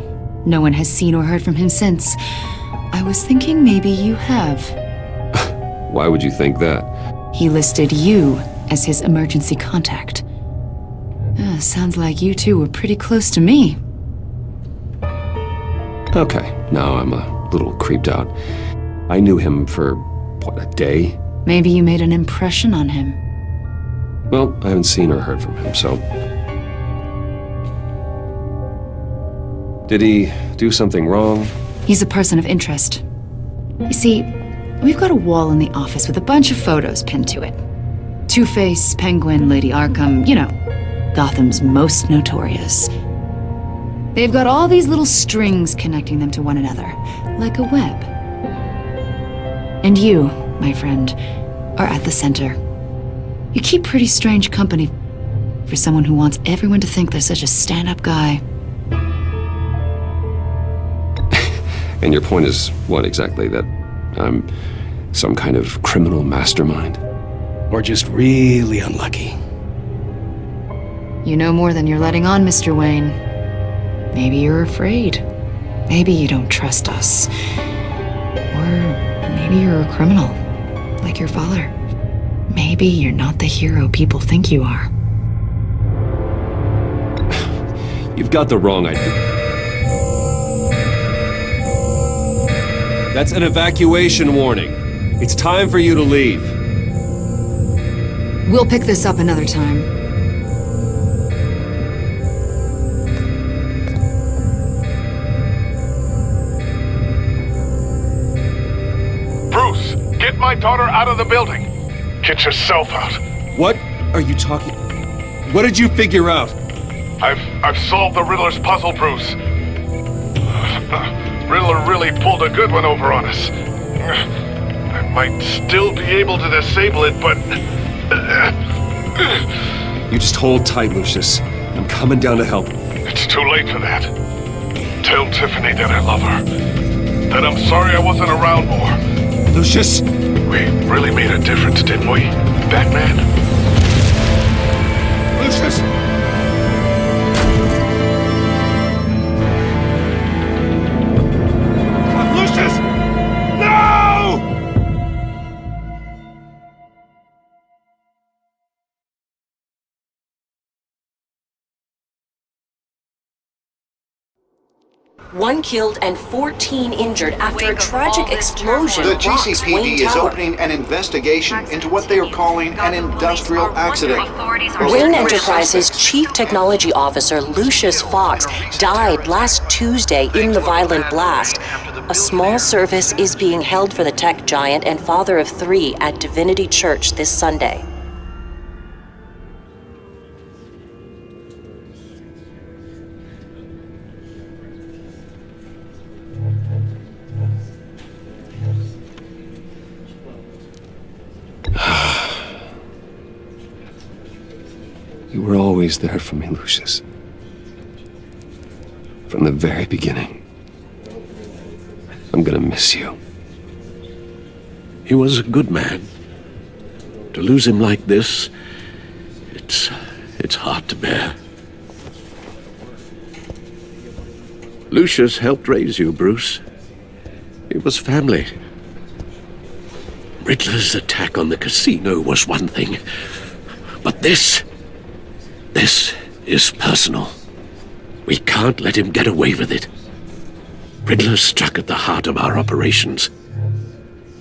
No one has seen or heard from him since. I was thinking maybe you have. Why would you think that? He listed you as his emergency contact. Sounds like you two were pretty close to me. Okay, now I'm a little creeped out. I knew him for, what, a day? Maybe you made an impression on him. Well, I haven't seen or heard from him, so... Did he do something wrong? He's a person of interest. You see, we've got a wall in the office with a bunch of photos pinned to it. Two-Face, Penguin, Lady Arkham, you know, Gotham's most notorious. They've got all these little strings connecting them to one another, like a web. And you, my friend, are at the center. You keep pretty strange company for someone who wants everyone to think they're such a stand-up guy. And your point is what exactly? That I'm some kind of criminal mastermind? Or just really unlucky? You know more than you're letting on, Mr. Wayne. Maybe you're afraid. Maybe you don't trust us. Or maybe you're a criminal, like your father. Maybe you're not the hero people think you are. You've got the wrong idea. That's an evacuation warning. It's time for you to leave. We'll pick this up another time. Bruce, get my daughter out of the building. Get yourself out. What are you talking... What did you figure out? I've solved the Riddler's puzzle, Bruce. Riddler really pulled a good one over on us. I might still be able to disable it, but... You just hold tight, Lucius. I'm coming down to help. It's too late for that. Tell Tiffany that I love her. That I'm sorry I wasn't around more. Lucius! We really made a difference, didn't we, Batman? Lucius! 1 killed and 14 injured after a tragic explosion The rocks GCPD Wayne is Tower. opening an investigation into what they are calling an industrial accident. Wayne Enterprises' Chief Technology Officer Lucius Fox died last Tuesday in the violent blast. A small service is being held for the tech giant and father of 3 at Divinity Church this Sunday. You were always there for me, Lucius. From the very beginning. I'm gonna miss you. He was a good man. To lose him like this, it's hard to bear. Lucius helped raise you, Bruce. It was family. Riddler's attack on the casino was one thing, but this is personal. We can't let him get away with it. Riddler struck at the heart of our operations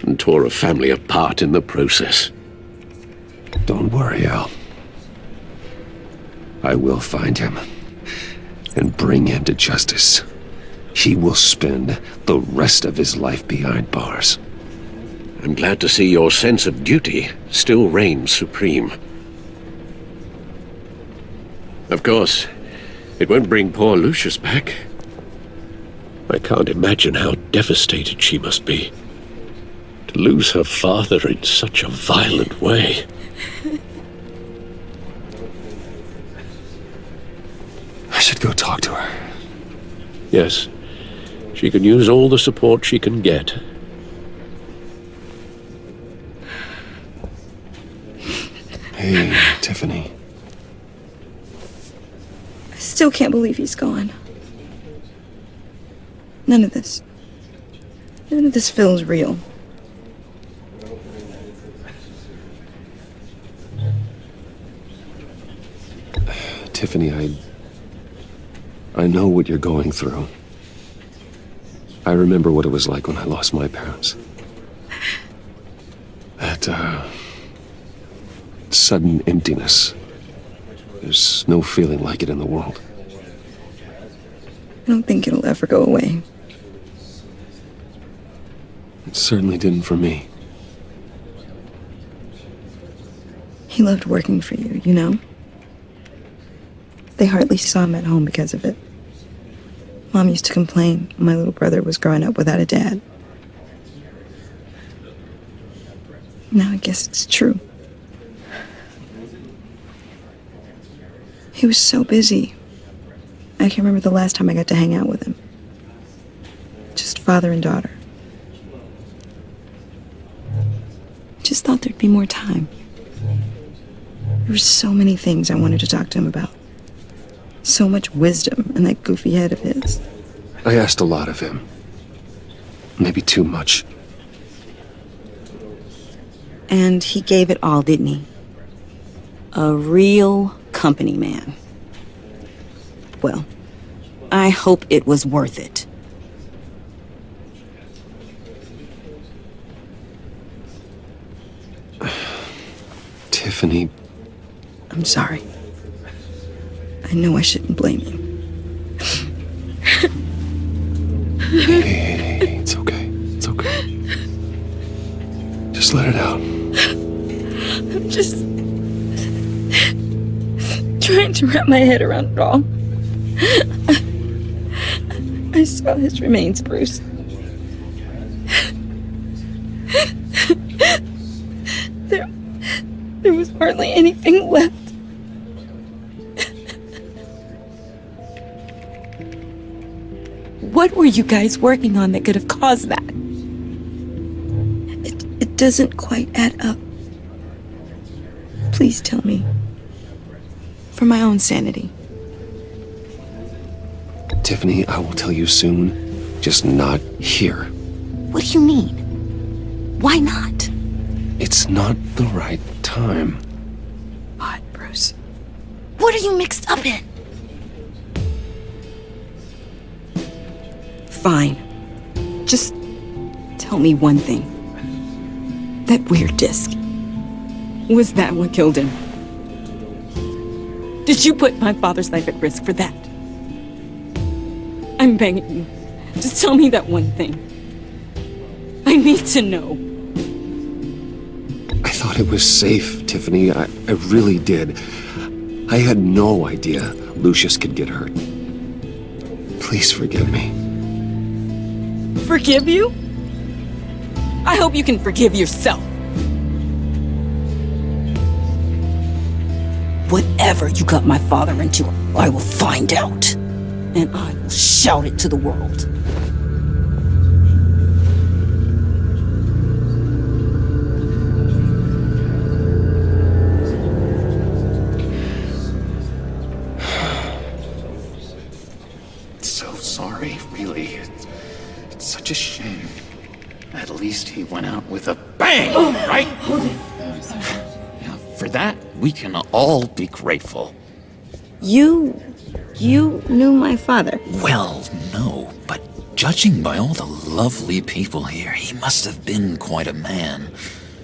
and tore a family apart in the process. Don't worry, Al. I will find him and bring him to justice. He will spend the rest of his life behind bars. I'm glad to see your sense of duty still reigns supreme. Of course, it won't bring poor Lucius back. I can't imagine how devastated she must be to lose her father in such a violent way. I should go talk to her. Yes, she can use all the support she can get. Hey, Tiffany. I still can't believe he's gone. None of this feels real. Tiffany, I know what you're going through. I remember what it was like when I lost my parents. That, sudden emptiness. There's no feeling like it in the world. I don't think it'll ever go away. It certainly didn't for me. He loved working for you, you know? They hardly saw him at home because of it. Mom used to complain my little brother was growing up without a dad. Now I guess it's true. He was so busy. I can't remember the last time I got to hang out with him. Just father and daughter. Just thought there'd be more time. There were so many things I wanted to talk to him about. So much wisdom in that goofy head of his. I asked a lot of him. Maybe too much. And he gave it all, didn't he? A real company man. Well, I hope it was worth it. Tiffany. I'm sorry. I know I shouldn't blame you. Hey, it's okay. It's okay. Just let it out. I'm just trying to wrap my head around it all. I saw his remains, Bruce. There was hardly anything left. What were you guys working on that could have caused that? It doesn't quite add up. Please tell me. For my own sanity. Tiffany, I will tell you soon, just not here. What do you mean? Why not? It's not the right time. What, Bruce? What are you mixed up in? fine. Just tell me one thing. That weird disc. Was that what killed him? Did you put my father's life at risk for that? I'm begging you. Just tell me that one thing. I need to know. I thought it was safe, Tiffany. I really did. I had no idea Lucius could get hurt. Please forgive me. Forgive you? I hope you can forgive yourself. Whatever you got my father into, I will find out. And I will shout it to the world. So sorry, really. It's such a shame. At least he went out with a bang, right? Now, for that, we can all be grateful. You knew my father? Well, no, but judging by all the lovely people here, he must have been quite a man.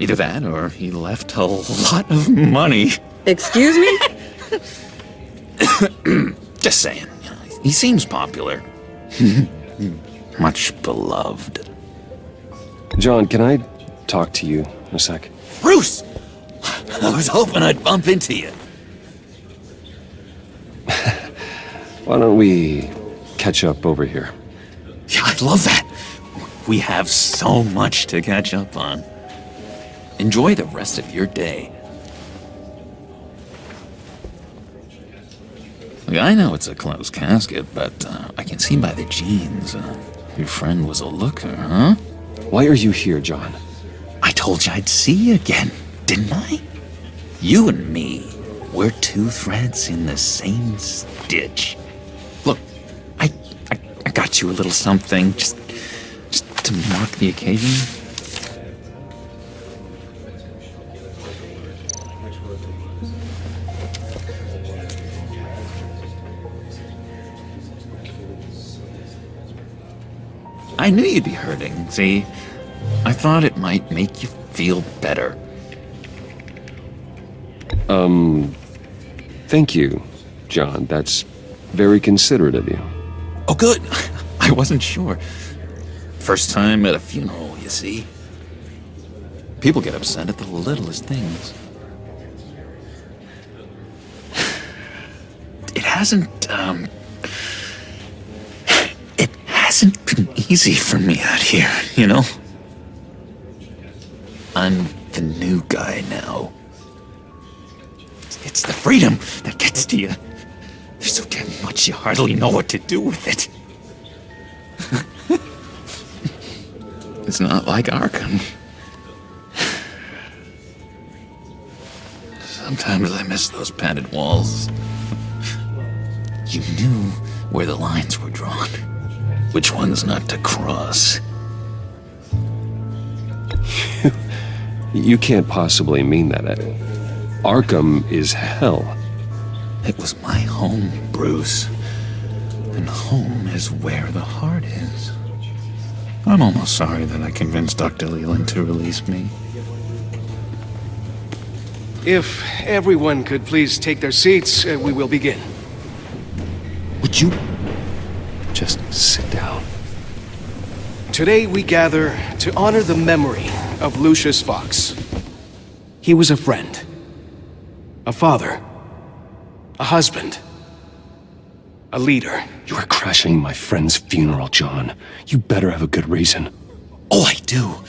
Either that, or he left a lot of money. Excuse me? Just saying. He seems popular. Much beloved. John, can I talk to you a sec? Bruce! I was hoping I'd bump into you. Why don't we catch up over here? Yeah, I'd love that. We have so much to catch up on. Enjoy the rest of your day. Look, I know it's a closed casket, but I can see by the jeans. Your friend was a looker, huh? Why are you here, John? I told you I'd see you again, didn't I? You and me, we're two threads in the same stitch. Look, I got you a little something, just to mark the occasion. I knew you'd be hurting, see? I thought it might make you feel better. Thank you, John. That's very considerate of you. Oh, good. I wasn't sure. First time at a funeral, you see. People get upset at the littlest things. It hasn't been easy for me out here, you know? I'm the new guy now. It's the freedom that gets to you. There's so damn much you hardly know what to do with it. It's not like Arkham. Sometimes I miss those padded walls. You knew where the lines were drawn. Which ones not to cross. You can't possibly mean that. Arkham is hell. It was my home, Bruce. And home is where the heart is. I'm almost sorry that I convinced Dr. Leland to release me. If everyone could please take their seats, we will begin. Would you just sit down? Today we gather to honor the memory of Lucius Fox. He was a friend, a father, a husband, a leader. You are crashing my friend's funeral, John. You better have a good reason. Oh, I do.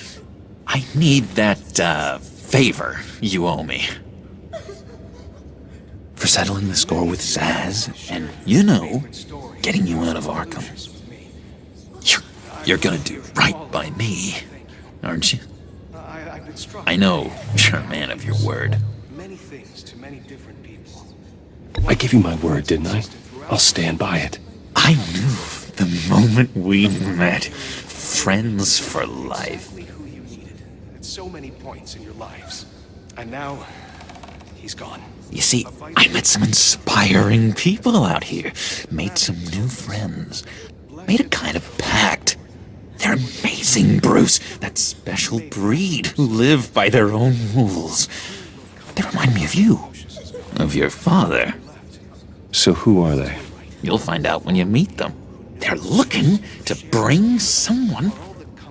I need that, favor you owe me. For settling the score with Zaz, and, you know, getting you out of Arkham. You're gonna do right by me, aren't you? I know you're a man of your word. I gave you my word, didn't I? I'll stand by it. I knew the moment we met. Friends for life. At so many points in your lives. And now, he's gone. You see, I met some inspiring people out here. Made some new friends. Made a kind of pact amazing, Bruce. That special breed who live by their own rules. They remind me of you. Of your father. So who are they? You'll find out when you meet them. They're looking to bring someone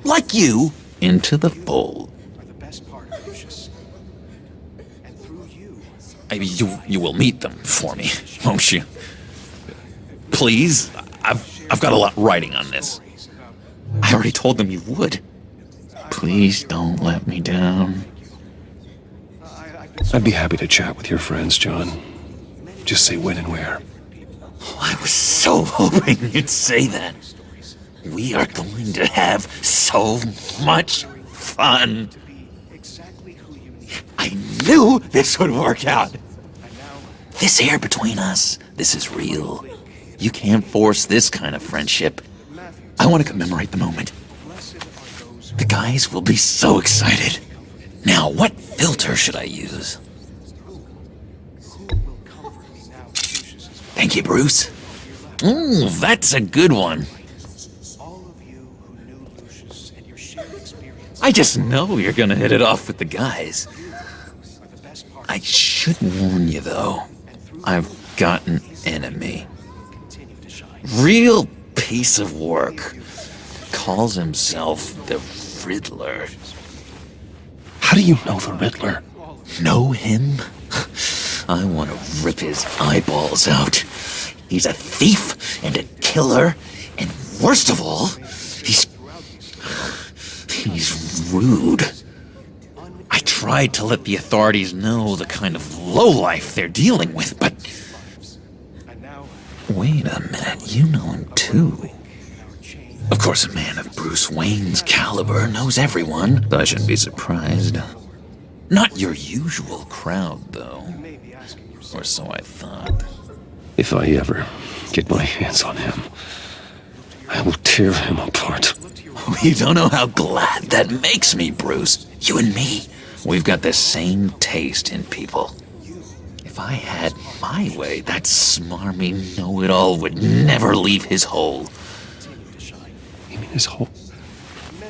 like you into the fold. You will meet them for me, won't you? Please? I've got a lot writing on this. I already told them you would. Please don't let me down. I'd be happy to chat with your friends, John. Just say when and where. I was so hoping you'd say that. We are going to have so much fun. I knew this would work out. This here between us, this is real. You can't force this kind of friendship. I want to commemorate the moment. The guys will be so excited. Now, what filter should I use? Thank you, Bruce. Ooh, that's a good one. I just know you're gonna hit it off with the guys. I should warn you, though. I've got an enemy. Real piece of work. Calls himself the Riddler. How do you know the Riddler? Know him? I want to rip his eyeballs out. He's a thief and a killer, and worst of all, he's rude. I tried to let the authorities know the kind of lowlife they're dealing with, but... Wait a minute, you know him too. Of course, a man of Bruce Wayne's caliber knows everyone, so I shouldn't be surprised. Not your usual crowd, though. Or so I thought. If I ever get my hands on him, I will tear him apart. You don't know how glad that makes me, Bruce. You and me, we've got the same taste in people. If I had my way, that smarmy know-it-all would never leave his hole. You mean his hole?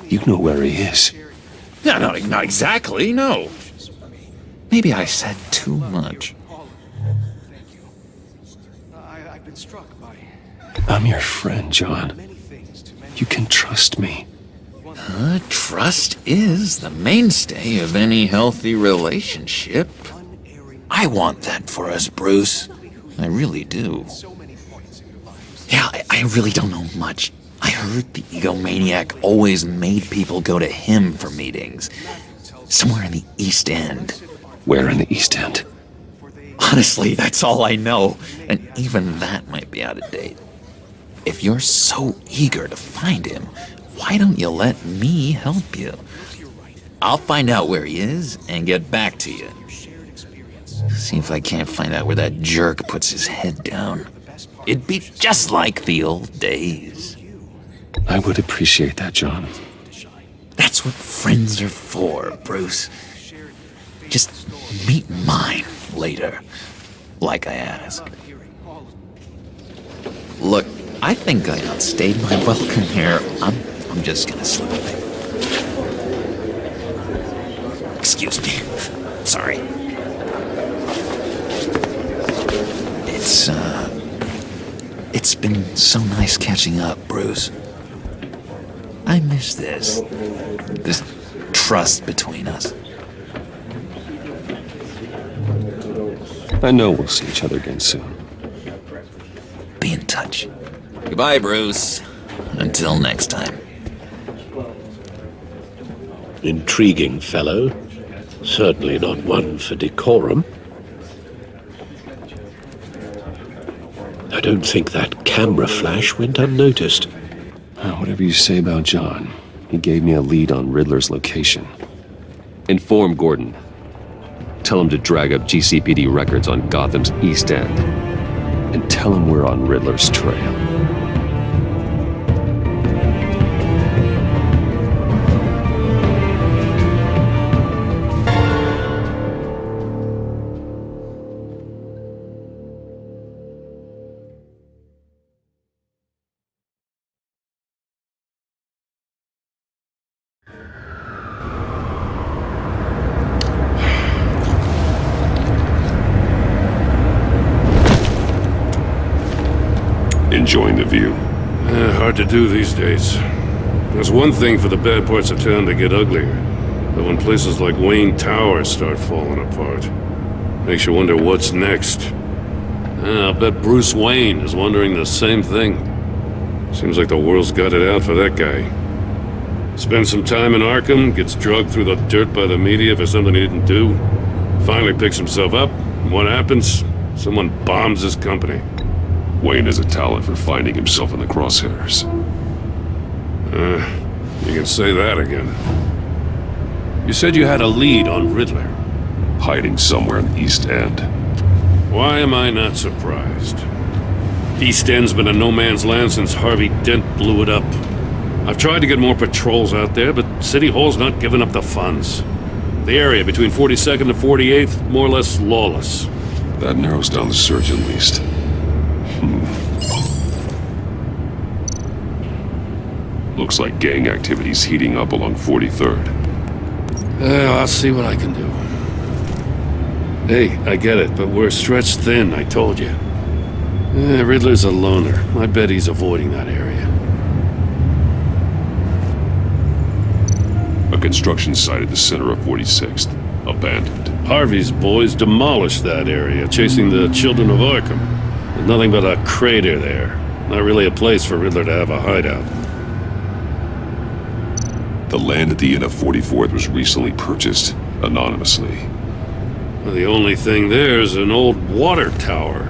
You know where he is. No, not exactly, no. Maybe I said too much. I'm your friend, John. You can trust me. Trust is the mainstay of any healthy relationship. I want that for us, Bruce. I really do. Yeah, I really don't know much. I heard the egomaniac always made people go to him for meetings. Somewhere in the East End. Where in the East End? Honestly, that's all I know, and even that might be out of date. If you're so eager to find him, why don't you let me help you? I'll find out where he is and get back to you. See if I can't find out where that jerk puts his head down. It'd be just like the old days. I would appreciate that, John. That's what friends are for, Bruce. Just meet mine later, like I asked. Look, I think I outstayed my welcome here. I'm just gonna slip away. Excuse me. Sorry. It's been so nice catching up, Bruce. I miss this trust between us. I know we'll see each other again soon. Be in touch. Goodbye, Bruce. Until next time. Intriguing fellow. Certainly not one for decorum. I don't think that camera flash went unnoticed. Whatever you say about John, he gave me a lead on Riddler's location. Inform Gordon. Tell him to drag up GCPD records on Gotham's East End. And tell him we're on Riddler's trail. Enjoying the view? Hard to do these days. There's one thing for the bad parts of town to get uglier. But when places like Wayne Tower start falling apart, makes you wonder what's next. I'll bet Bruce Wayne is wondering the same thing. Seems like the world's got it out for that guy. Spends some time in Arkham, gets drugged through the dirt by the media for something he didn't do. Finally picks himself up, and what happens? Someone bombs his company. Wayne has a talent for finding himself in the crosshairs. You can say that again. You said you had a lead on Riddler. Hiding somewhere in the East End. Why am I not surprised? East End's been a no-man's land since Harvey Dent blew it up. I've tried to get more patrols out there, but City Hall's not giving up the funds. The area between 42nd and 48th, more or less lawless. That narrows down the search at least. Looks like gang activity's heating up along 43rd. I'll see what I can do. Hey, I get it, but we're stretched thin, I told you. Riddler's a loner. I bet he's avoiding that area. A construction site at the center of 46th. Abandoned. Harvey's boys demolished that area, chasing the children of Arkham. There's nothing but a crater there. Not really a place for Riddler to have a hideout. The land at the end of 44th was recently purchased, anonymously. Well, the only thing there is an old water tower.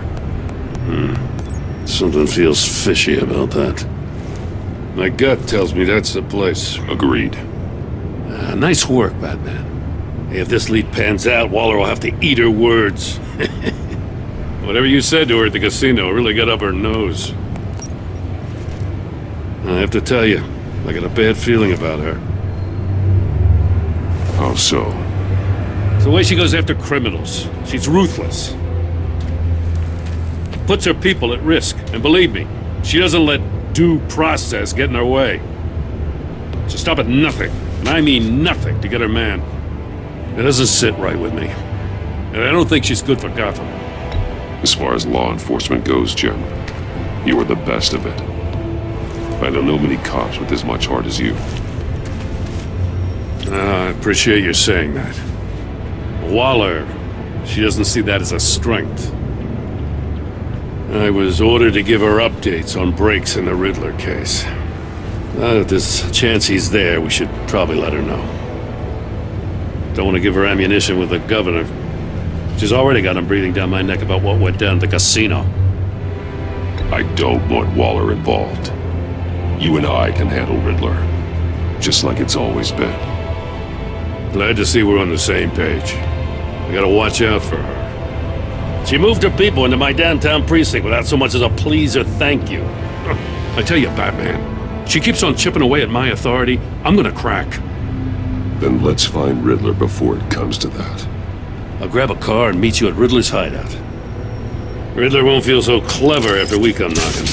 Something feels fishy about that. My gut tells me that's the place. Agreed. Nice work, Batman. Hey, if this lead pans out, Waller will have to eat her words. Whatever you said to her at the casino really got up her nose. I have to tell you, I got a bad feeling about her. How so? It's the way she goes after criminals. She's ruthless. Puts her people at risk. And believe me, she doesn't let due process get in her way. She'll stop at nothing, and I mean nothing, to get her man. It doesn't sit right with me. And I don't think she's good for Gotham. As far as law enforcement goes, Jim, you are the best of it. I don't know many cops with as much heart as you. I appreciate you saying that. Waller, she doesn't see that as a strength. I was ordered to give her updates on breaks in the Riddler case. If there's a chance he's there, we should probably let her know. Don't want to give her ammunition with the governor. She's already got him breathing down my neck about what went down at the casino. I don't want Waller involved. You and I can handle Riddler, just like it's always been. Glad to see we're on the same page. We gotta watch out for her. She moved her people into my downtown precinct without so much as a please or thank you. I tell you, Batman, she keeps on chipping away at my authority, I'm gonna crack. Then let's find Riddler before it comes to that. I'll grab a car and meet you at Riddler's hideout. Riddler won't feel so clever after we come knocking.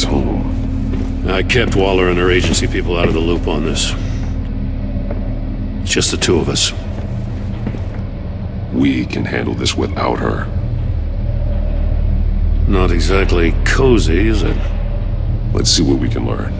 Home. I kept Waller and her agency people out of the loop on this. It's just the two of us. We can handle this without her. Not exactly cozy, is it? Let's see what we can learn.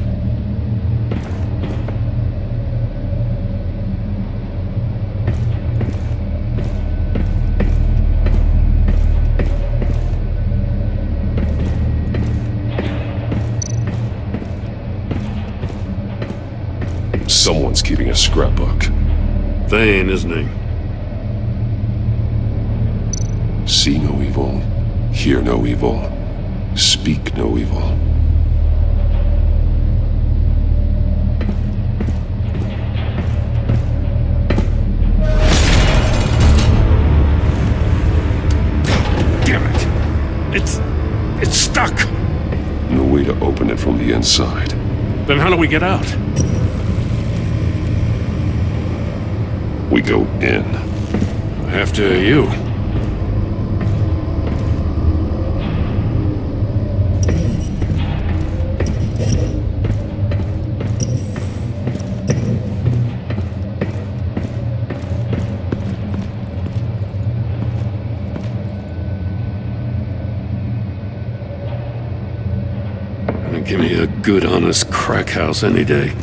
Someone's keeping a scrapbook. Thane, isn't he? See no evil, hear no evil, speak no evil. inside. Then how do we get out? We go in. After you. Give me a good, honest crack house any day.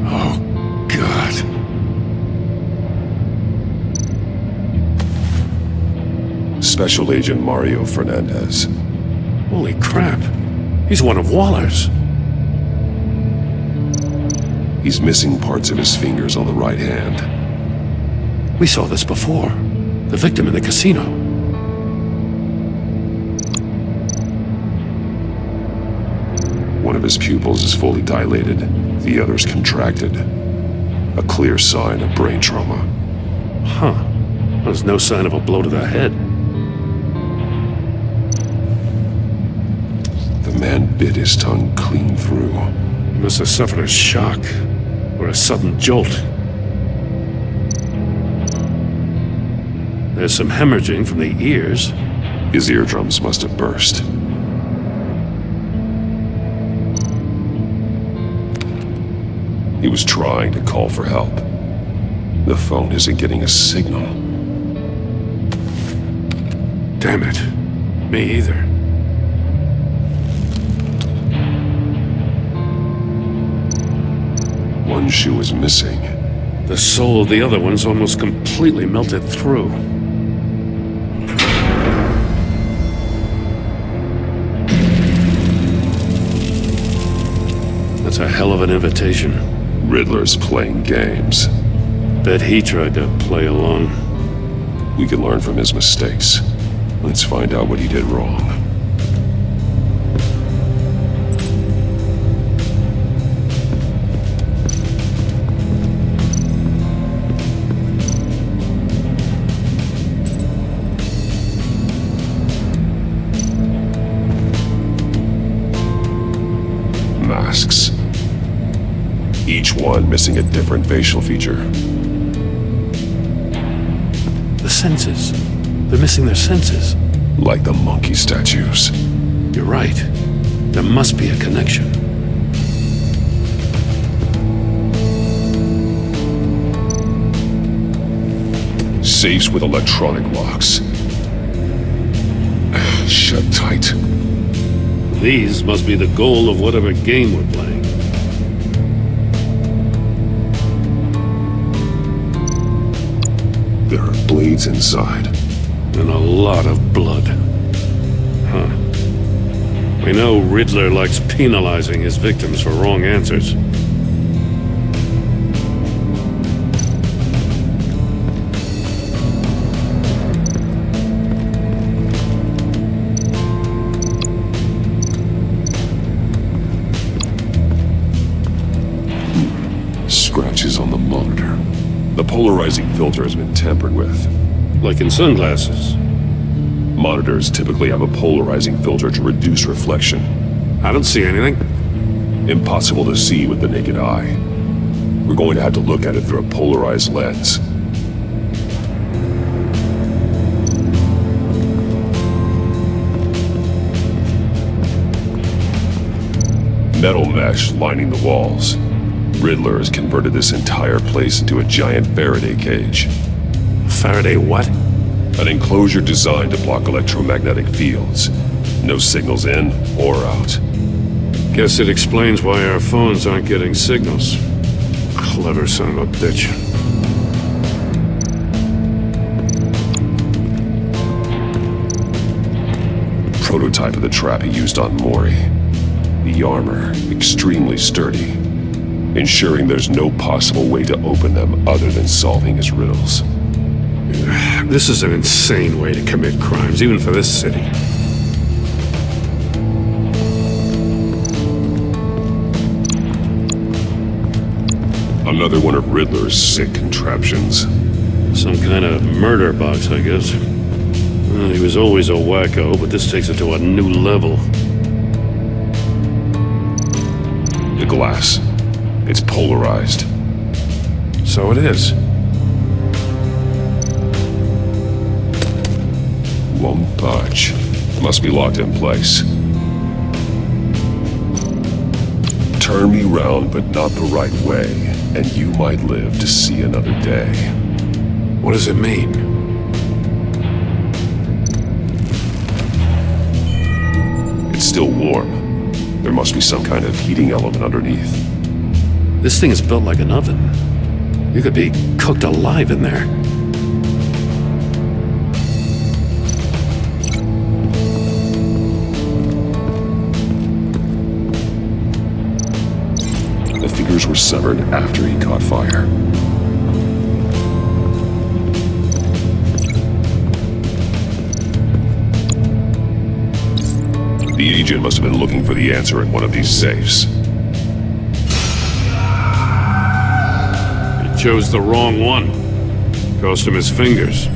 Oh, God. Special Agent Mario Fernandez. Holy crap. He's one of Waller's. He's missing parts of his fingers on the right hand. We saw this before. The victim in the casino. One of his pupils is fully dilated, the other's contracted. A clear sign of brain trauma. Huh. There's no sign of a blow to the head. The man bit his tongue clean through. He must have suffered a shock. Or a sudden jolt. There's some hemorrhaging from the ears. His eardrums must have burst. He was trying to call for help. The phone isn't getting a signal. Damn it. Me either. One shoe is missing. The sole of the other one's almost completely melted through. That's a hell of an invitation. Riddler's playing games. Bet he tried to play along. We can learn from his mistakes. Let's find out what he did wrong. Masks. Each one missing a different facial feature. The senses. They're missing their senses. Like the monkey statues. You're right. There must be a connection. Safes with electronic locks. Shut tight. These must be the goal of whatever game we're playing. There are blades inside. And a lot of blood. Huh. We know Riddler likes penalizing his victims for wrong answers. Scratches on the monitor. The polarizing filter has been tampered with. Like in sunglasses. Monitors typically have a polarizing filter to reduce reflection. I don't see anything. Impossible to see with the naked eye. We're going to have to look at it through a polarized lens. Metal mesh lining the walls. Riddler has converted this entire place into a giant Faraday cage. Faraday what? An enclosure designed to block electromagnetic fields. No signals in or out. Guess it explains why our phones aren't getting signals. Clever son of a bitch. Prototype of the trap he used on Mori. The armor, extremely sturdy, ensuring there's no possible way to open them other than solving his riddles. This is an insane way to commit crimes, even for this city. Another one of Riddler's sick contraptions. Some kind of murder box, I guess. Well, he was always a wacko, but this takes it to a new level. The glass. It's polarized. So it is. Won't budge. Must be locked in place. Turn me round, but not the right way, and you might live to see another day. What does it mean? It's still warm. There must be some kind of heating element underneath. This thing is built like an oven. You could be cooked alive in there. The fingers were severed after he caught fire. The agent must have been looking for the answer in one of these safes. He chose the wrong one. Cost him his fingers.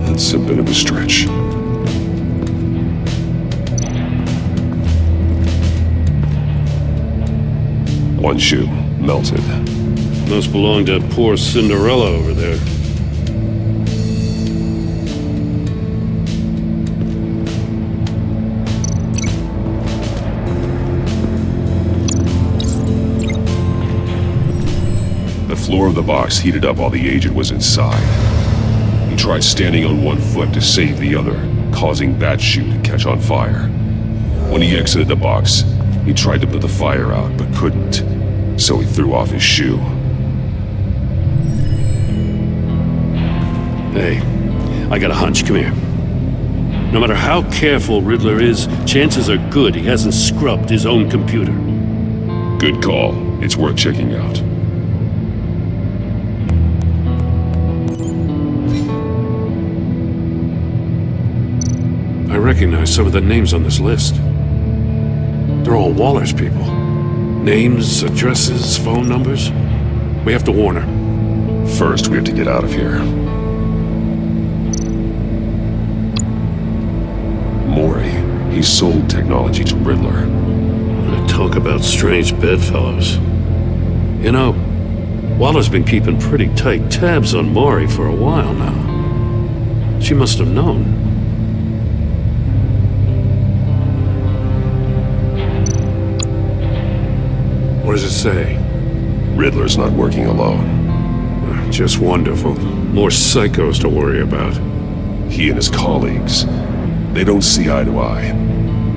That's a bit of a stretch. One shoe, melted. Must belong to poor Cinderella over there. The floor of the box heated up while the agent was inside. He tried standing on one foot to save the other, causing that shoe to catch on fire. When he exited the box, he tried to put the fire out, but couldn't, so he threw off his shoe. Hey, I got a hunch. Come here. No matter how careful Riddler is, chances are good he hasn't scrubbed his own computer. Good call. It's worth checking out. I recognize some of the names on this list. They're all Waller's people. Names, addresses, phone numbers. We have to warn her. First, we have to get out of here. Maury, he sold technology to Riddler. Talk about strange bedfellows. You know, Waller's been keeping pretty tight tabs on Maury for a while now. She must have known. What does it say? Riddler's not working alone. Just wonderful. More psychos to worry about. He and his colleagues, they don't see eye to eye.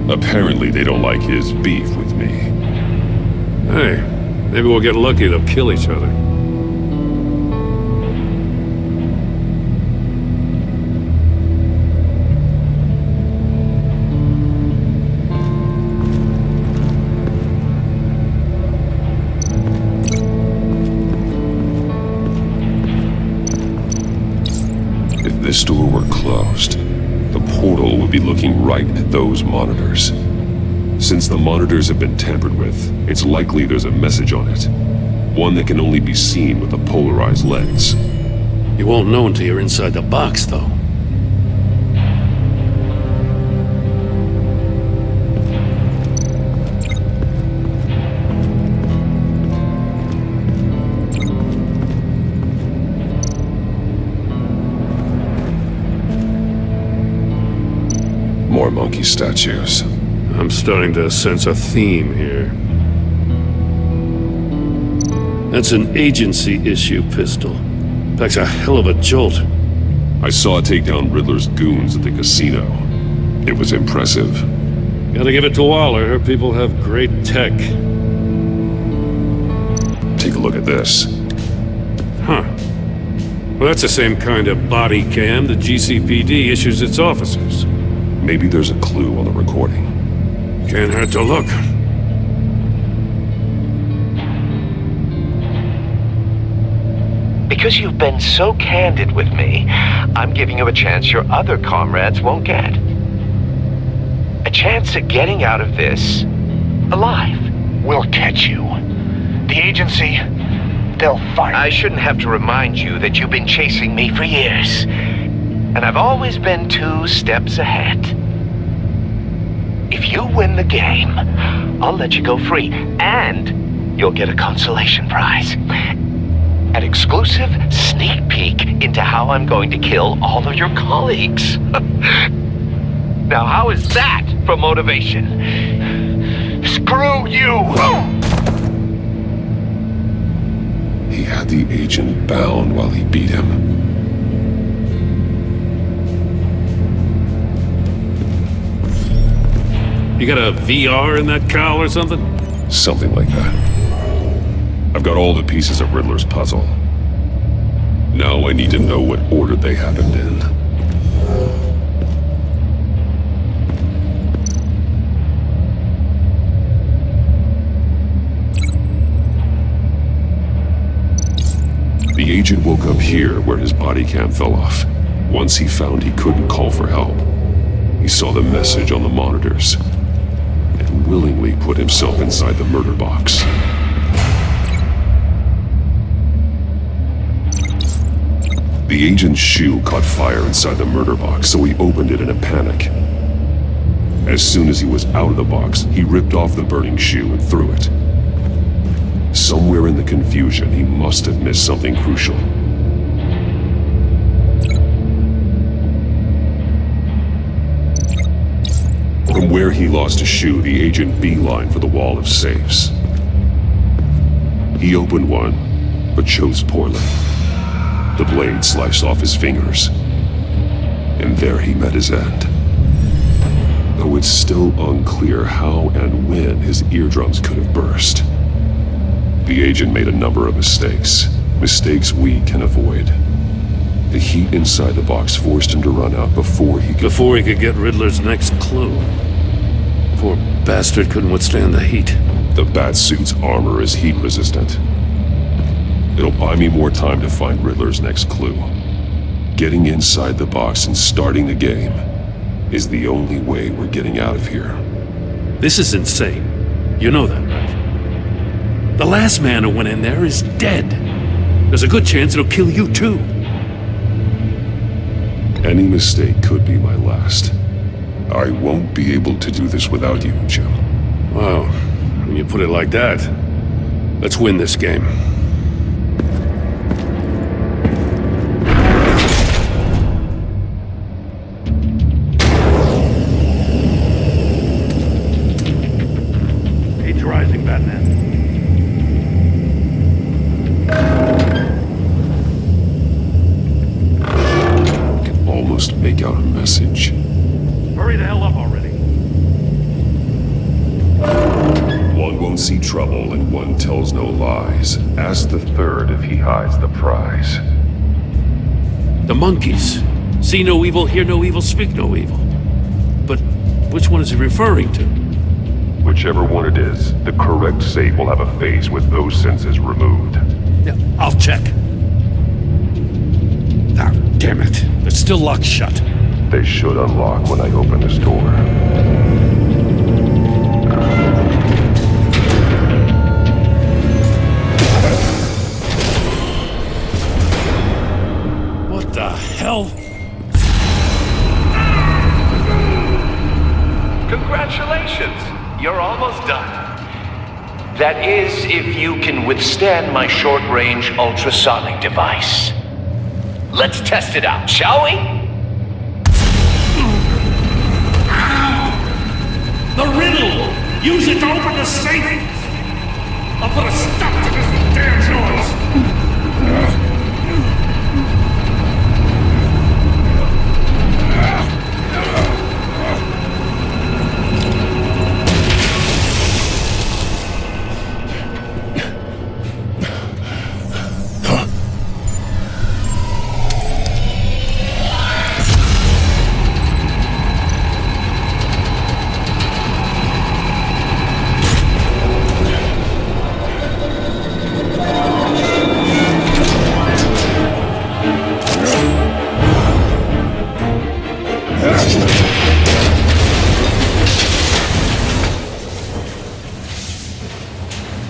Apparently they don't like his beef with me. Hey, maybe we'll get lucky to kill each other. This door were closed, the portal would be looking right at those monitors. Since the monitors have been tampered with, it's likely there's a message on it. One that can only be seen with a polarized lens. You won't know until you're inside the box, though. More monkey statues. I'm starting to sense a theme here. That's an agency issue pistol. Packs a hell of a jolt. I saw it take down Riddler's goons at the casino. It was impressive. Gotta give it to Waller. Her people have great tech. Take a look at this. Huh. Well, that's the same kind of body cam the GCPD issues its officers. Maybe there's a clue on the recording. Can't hurt to look. Because you've been so candid with me, I'm giving you a chance your other comrades won't get. A chance at getting out of this alive. We'll catch you. The agency, they'll find I shouldn't have to remind you that you've been chasing me for years. And I've always been 2 steps ahead. If you win the game, I'll let you go free. And you'll get a consolation prize. An exclusive sneak peek into how I'm going to kill all of your colleagues. Now, how is that for motivation? Screw you! He had the agent bound while he beat him. You got a VR in that cowl or something? Something like that. I've got all the pieces of Riddler's puzzle. Now I need to know what order they happened in. The agent woke up here where his body cam fell off. Once he found he couldn't call for help, he saw the message on the monitors and willingly put himself inside the murder box. The agent's shoe caught fire inside the murder box, so he opened it in a panic. As soon as he was out of the box, he ripped off the burning shoe and threw it. Somewhere in the confusion, he must have missed something crucial. From where he lost a shoe, the agent beelined for the wall of safes. He opened one, but chose poorly. The blade sliced off his fingers, and there he met his end. Though it's still unclear how and when his eardrums could have burst. The agent made a number of mistakes we can avoid. The heat inside the box forced him to run out before he could get Riddler's next clue. Poor bastard couldn't withstand the heat. The Batsuit's armor is heat resistant. It'll buy me more time to find Riddler's next clue. Getting inside the box and starting the game is the only way we're getting out of here. This is insane. You know that, right? The last man who went in there is dead. There's a good chance it'll kill you too. Any mistake could be my last. I won't be able to do this without you, Jim. Wow, when you put it like that, let's win this game. Heat's rising, Batman. Almost make out a message. Hurry the hell up already. One won't see trouble and one tells no lies. Ask the third if he hides the prize. The monkeys. See no evil, hear no evil, speak no evil. But which one is he referring to? Whichever one it is, the correct safe will have a face with those senses removed. Yeah, I'll check. Ah, damn it. It's still locked shut. They should unlock when I open this door. What the hell? Congratulations! You're almost done. That is, if you can withstand my short-range ultrasonic device. Let's test it out, shall we? The riddle! Use it to open the safe! I'll put a stop to this damn noise!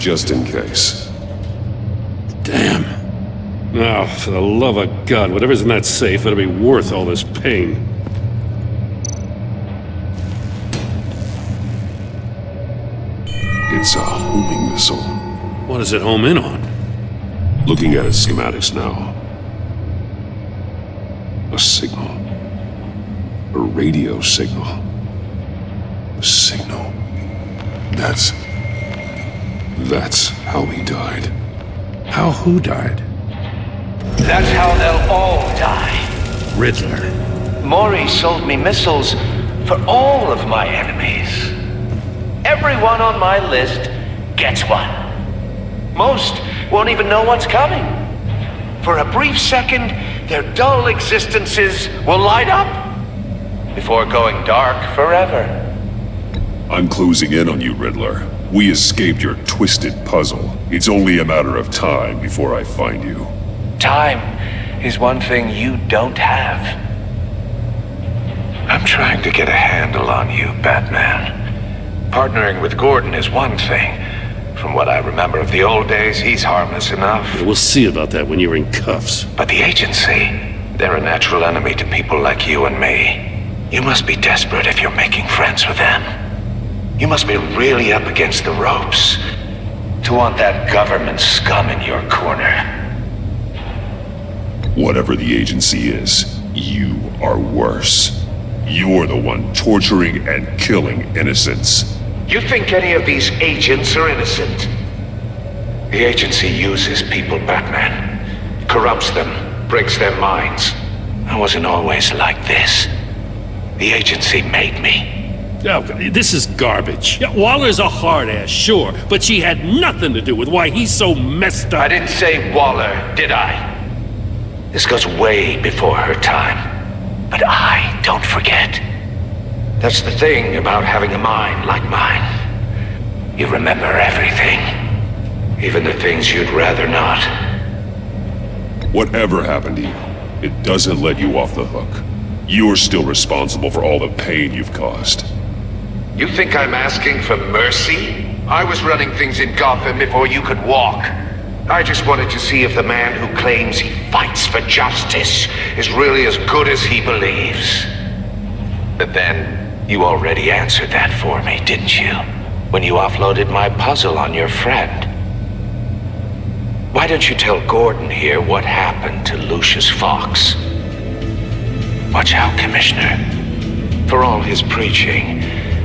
just in case. Damn. Now, for the love of God, whatever's in that safe better be worth all this pain. It's a homing missile. What does it home in on? Looking at its schematics now. A signal. A radio signal. A signal. That's how he died. How who died? That's how they'll all die. Riddler. Maury sold me missiles for all of my enemies. Everyone on my list gets one. Most won't even know what's coming. For a brief second, their dull existences will light up before going dark forever. I'm closing in on you, Riddler. We escaped your twisted puzzle. It's only a matter of time before I find you. Time is one thing you don't have. I'm trying to get a handle on you, Batman. Partnering with Gordon is one thing. From what I remember of the old days, he's harmless enough. We'll see about that when you're in cuffs. But the agency, they're a natural enemy to people like you and me. You must be desperate if you're making friends with them. You must be really up against the ropes to want that government scum in your corner. Whatever the agency is, you are worse. You're the one torturing and killing innocents. You think any of these agents are innocent? The agency uses people, Batman. Corrupts them, breaks their minds. I wasn't always like this. The agency made me. Oh, this is garbage. Yeah, Waller's a hard ass, sure, but she had nothing to do with why he's so messed up. I didn't say Waller, did I? This goes way before her time. But I don't forget. That's the thing about having a mind like mine. You remember everything. Even the things you'd rather not. Whatever happened to you, it doesn't let you off the hook. You're still responsible for all the pain you've caused. You think I'm asking for mercy? I was running things in Gotham before you could walk. I just wanted to see if the man who claims he fights for justice is really as good as he believes. But then, you already answered that for me, didn't you? When you offloaded my puzzle on your friend. Why don't you tell Gordon here what happened to Lucius Fox? Watch out, Commissioner. For all his preaching,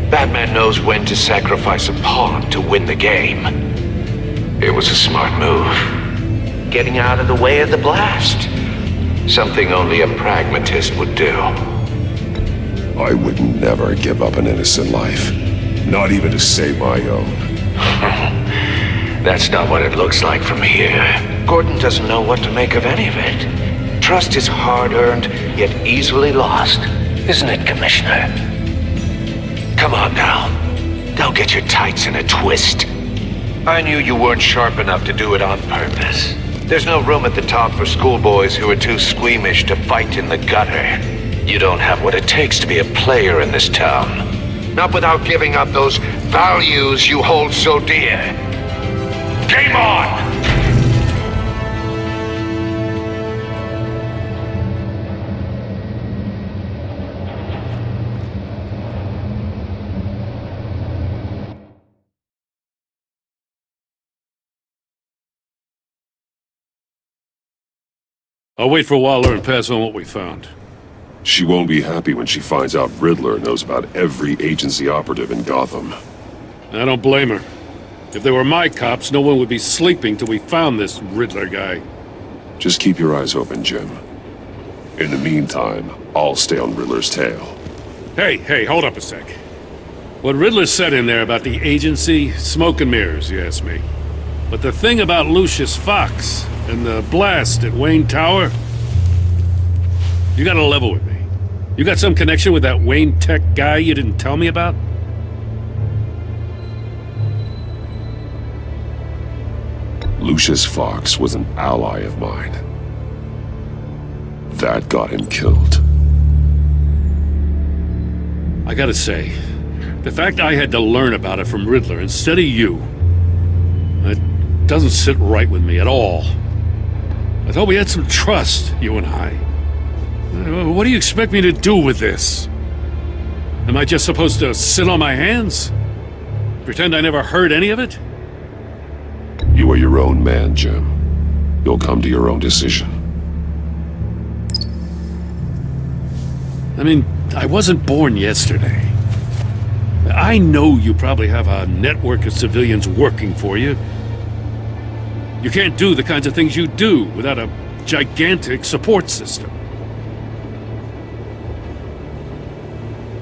Batman knows when to sacrifice a pawn to win the game. It was a smart move. Getting out of the way of the blast. Something only a pragmatist would do. I would never give up an innocent life. Not even to save my own. That's not what it looks like from here. Gordon doesn't know what to make of any of it. Trust is hard-earned, yet easily lost. Isn't it, Commissioner? Come on now. Don't get your tights in a twist. I knew you weren't sharp enough to do it on purpose. There's no room at the top for schoolboys who are too squeamish to fight in the gutter. You don't have what it takes to be a player in this town. Not without giving up those values you hold so dear. Game on! I'll wait for Waller and pass on what we found. She won't be happy when she finds out Riddler knows about every agency operative in Gotham. I don't blame her. If they were my cops, no one would be sleeping till we found this Riddler guy. Just keep your eyes open, Jim. In the meantime, I'll stay on Riddler's tail. Hey, hold up a sec. What Riddler said in there about the agency, smoke and mirrors, you ask me. But the thing about Lucius Fox and the blast at Wayne Tower, you gotta level with me. You got some connection with that Wayne Tech guy you didn't tell me about? Lucius Fox was an ally of mine. That got him killed. I gotta say, the fact I had to learn about it from Riddler instead of you, that doesn't sit right with me at all. I thought we had some trust, you and I. What do you expect me to do with this? Am I just supposed to sit on my hands? Pretend I never heard any of it? You are your own man, Jim. You'll come to your own decision. I mean, I wasn't born yesterday. I know you probably have a network of civilians working for you. You can't do the kinds of things you do without a gigantic support system.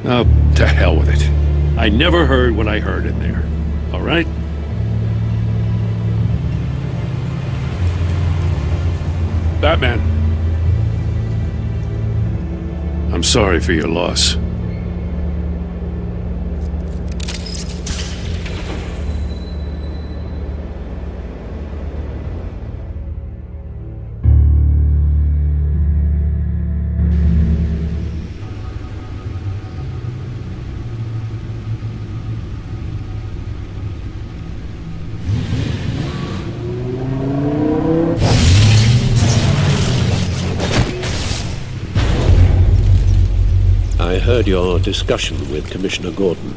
Oh, to hell with it. I never heard what I heard in there. All right? Batman. I'm sorry for your loss. I heard your discussion with Commissioner Gordon.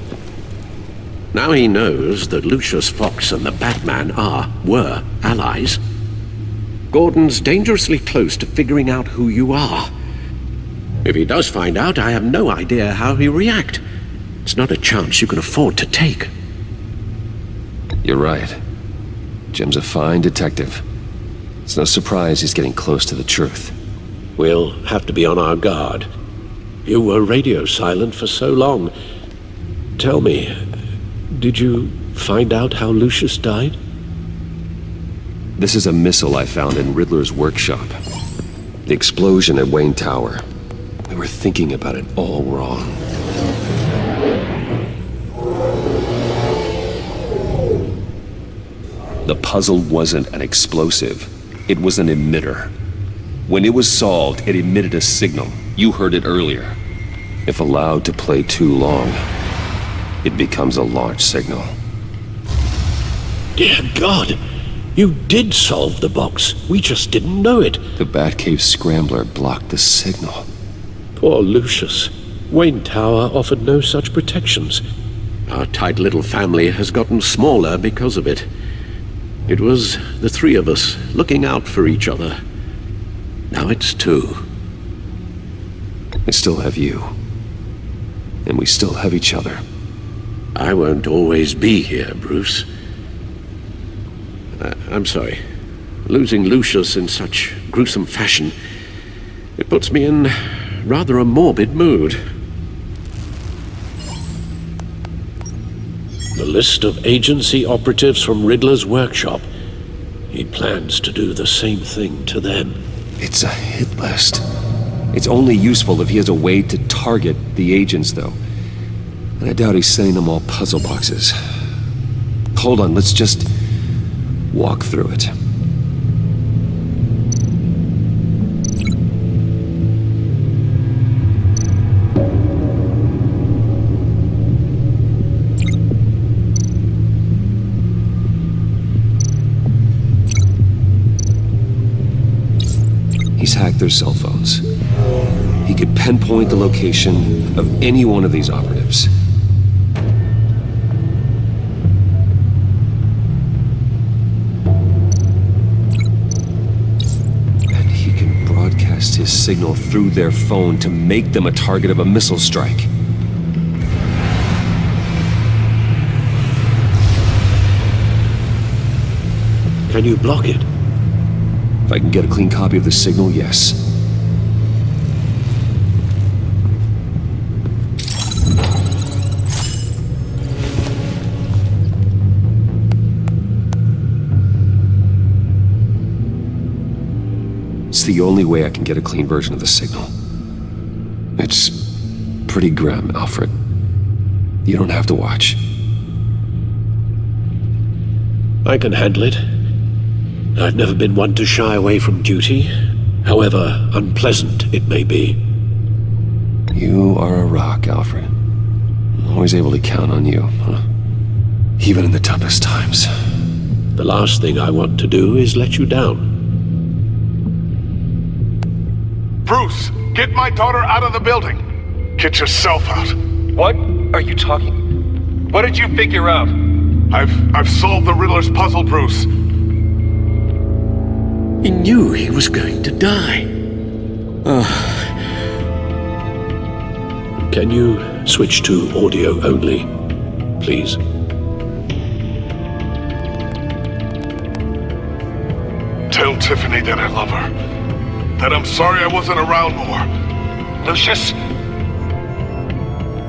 Now he knows that Lucius Fox and the Batman were allies. Gordon's dangerously close to figuring out who you are. If he does find out, I have no idea how he'll react. It's not a chance you can afford to take. You're right. Jim's a fine detective. It's no surprise he's getting close to the truth. We'll have to be on our guard. You were radio silent for so long. Tell me, did you find out how Lucius died? This is a missile I found in Riddler's workshop. The explosion at Wayne Tower. We were thinking about it all wrong. The puzzle wasn't an explosive. It was an emitter. When it was solved, it emitted a signal. You heard it earlier. If allowed to play too long, it becomes a launch signal. Dear God! You did solve the box. We just didn't know it. The Batcave scrambler blocked the signal. Poor Lucius. Wayne Tower offered no such protections. Our tight little family has gotten smaller because of it. It was the three of us looking out for each other. Now it's two. I still have you. And we still have each other. I won't always be here, Bruce. I'm sorry. Losing Lucius in such gruesome fashion, it puts me in rather a morbid mood. The list of agency operatives from Riddler's workshop. He plans to do the same thing to them. It's a hit list. It's only useful if he has a way to target the agents, though. And I doubt he's sending them all puzzle boxes. Hold on, let's just walk through it. He's hacked their cell phones. He could pinpoint the location of any one of these operatives. And he can broadcast his signal through their phone to make them a target of a missile strike. Can you block it? If I can get a clean copy of the signal, yes. It's the only way I can get a clean version of the signal. It's pretty grim, Alfred. You don't have to watch. I can handle it. I've never been one to shy away from duty, however unpleasant it may be. You are a rock, Alfred. I'm always able to count on you, huh? Even in the toughest times. The last thing I want to do is let you down. Bruce, get my daughter out of the building. Get yourself out. What are you talking? What did you figure out? I've solved the Riddler's puzzle, Bruce. He knew he was going to die. Can you switch to audio only, please? Tell Tiffany that I love her. That I'm sorry I wasn't around more. Lucius?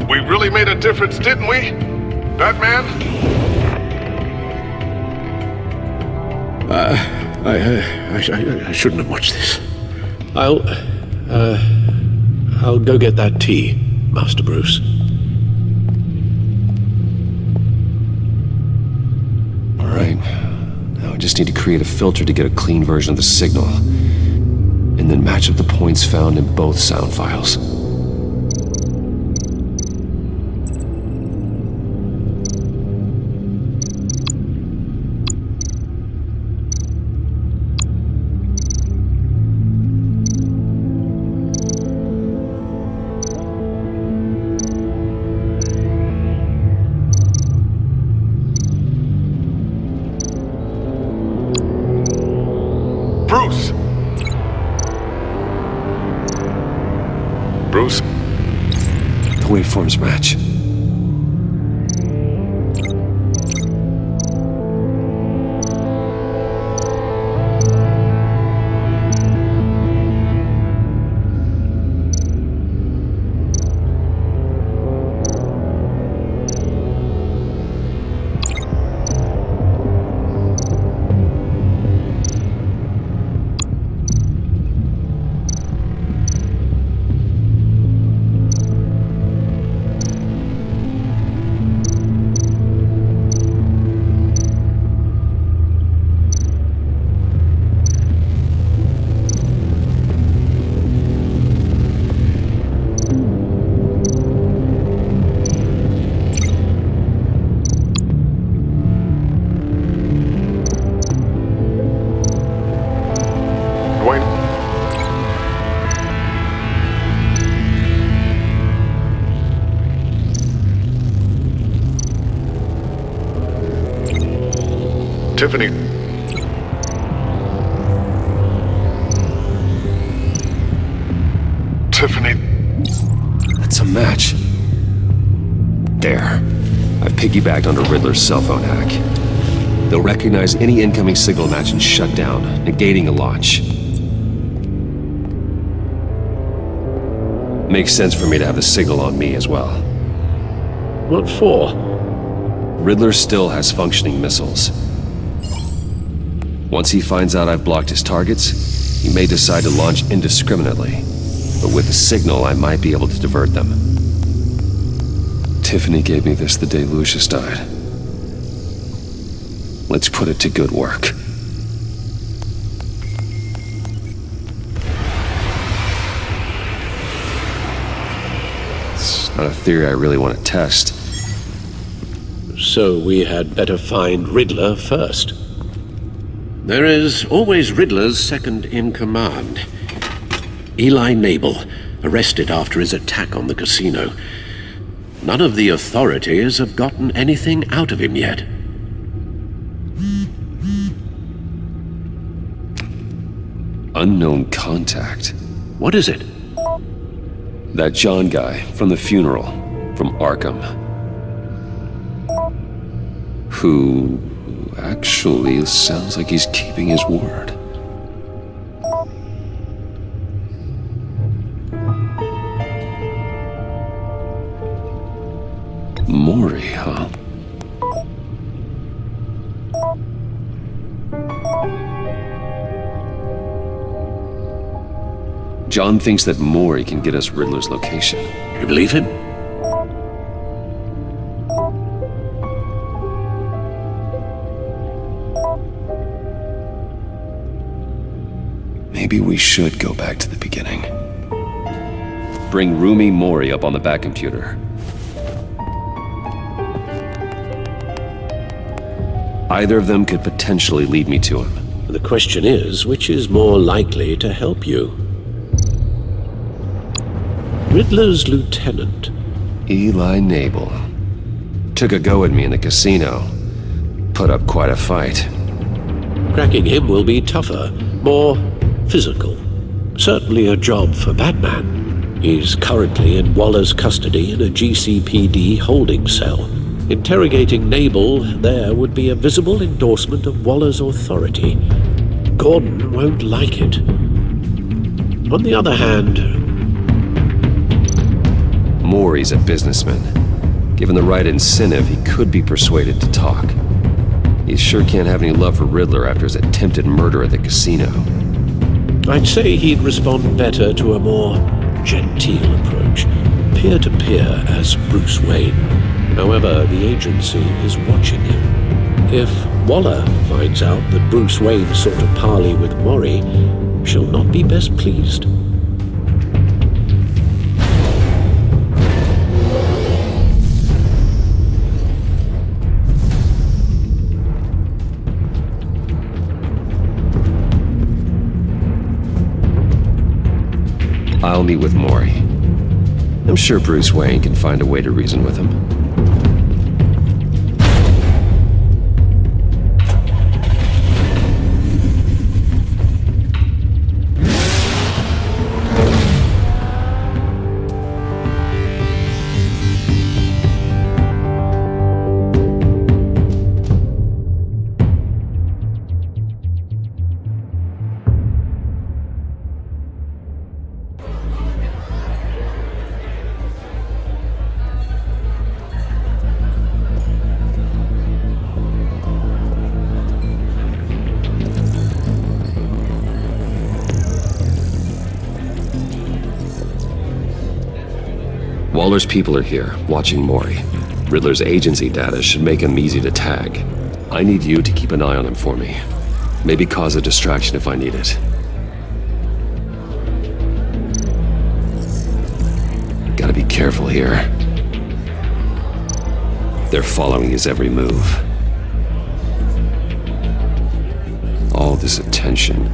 We really made a difference, didn't we? Batman? I shouldn't have watched this. I'll go get that tea, Master Bruce. All right. Now I just need to create a filter to get a clean version of the signal, and then match up the points found in both sound files. Bruce! Bruce? The waveforms match. Tiffany. Tiffany. That's a match. There. I've piggybacked onto Riddler's cell phone hack. They'll recognize any incoming signal match and shut down, negating a launch. Makes sense for me to have the signal on me as well. What for? Riddler still has functioning missiles. Once he finds out I've blocked his targets, he may decide to launch indiscriminately. But with the signal, I might be able to divert them. Tiffany gave me this the day Lucius died. Let's put it to good work. It's not a theory I really want to test. So we had better find Riddler first. There is always Riddler's second in command. Eli Nabel, arrested after his attack on the casino. None of the authorities have gotten anything out of him yet. Unknown contact. What is it? That John guy from the funeral, from Arkham. Who actually sounds like he's keeping his word. Mori, huh? John thinks that Mori can get us Riddler's location. You believe him? Maybe we should go back to the beginning. Bring Rumi Mori up on the back computer. Either of them could potentially lead me to him. The question is, which is more likely to help you? Riddler's lieutenant, Eli Nabel. Took a go at me in the casino. Put up quite a fight. Cracking him will be tougher, more physical. Certainly a job for Batman. He's currently in Waller's custody in a GCPD holding cell. Interrogating Nabel there would be a visible endorsement of Waller's authority. Gordon won't like it. On the other hand, Maury's a businessman. Given the right incentive, he could be persuaded to talk. He sure can't have any love for Riddler after his attempted murder at the casino. I'd say he'd respond better to a more genteel approach, peer-to-peer as Bruce Wayne. However, the agency is watching him. If Waller finds out that Bruce Wayne sought a parley with Maury, she'll not be best pleased. I'll meet with Maury. I'm sure Bruce Wayne can find a way to reason with him. Waller's people are here, watching Maury. Riddler's agency data should make him easy to tag. I need you to keep an eye on him for me. Maybe cause a distraction if I need it. Gotta be careful here. They're following his every move. All this attention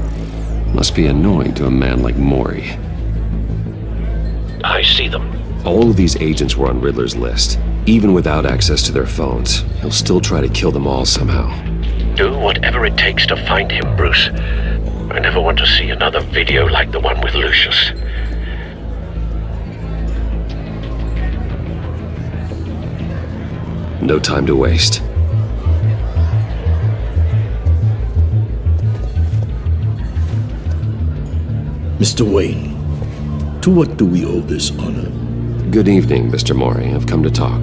must be annoying to a man like Maury. I see them. All of these agents were on Riddler's list. Even without access to their phones, he'll still try to kill them all somehow. Do whatever it takes to find him, Bruce. I never want to see another video like the one with Lucius. No time to waste. Mr. Wayne, to what do we owe this honor? Good evening, Mr. Maury. I've come to talk.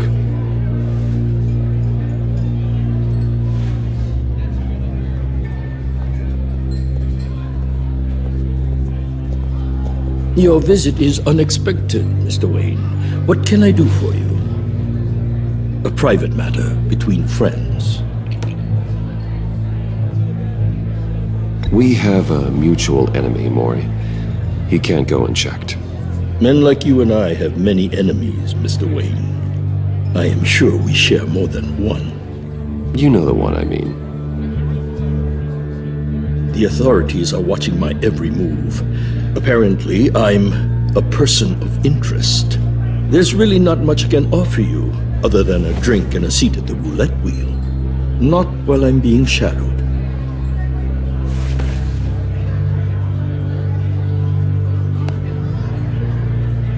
Your visit is unexpected, Mr. Wayne. What can I do for you? A private matter between friends. We have a mutual enemy, Maury. He can't go unchecked. Men like you and I have many enemies, Mr. Wayne. I am sure we share more than one. You know the one I mean. The authorities are watching my every move. Apparently, I'm a person of interest. There's really not much I can offer you, other than a drink and a seat at the roulette wheel. Not while I'm being shadowed.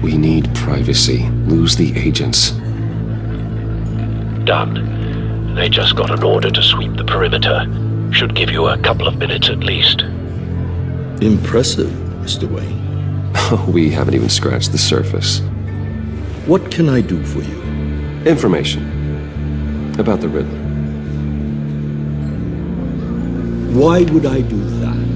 We need privacy. Lose the agents. Done. They just got an order to sweep the perimeter. Should give you a couple of minutes at least. Impressive, Mr. Wayne. We haven't even scratched the surface. What can I do for you? Information. About the Riddler. Why would I do that?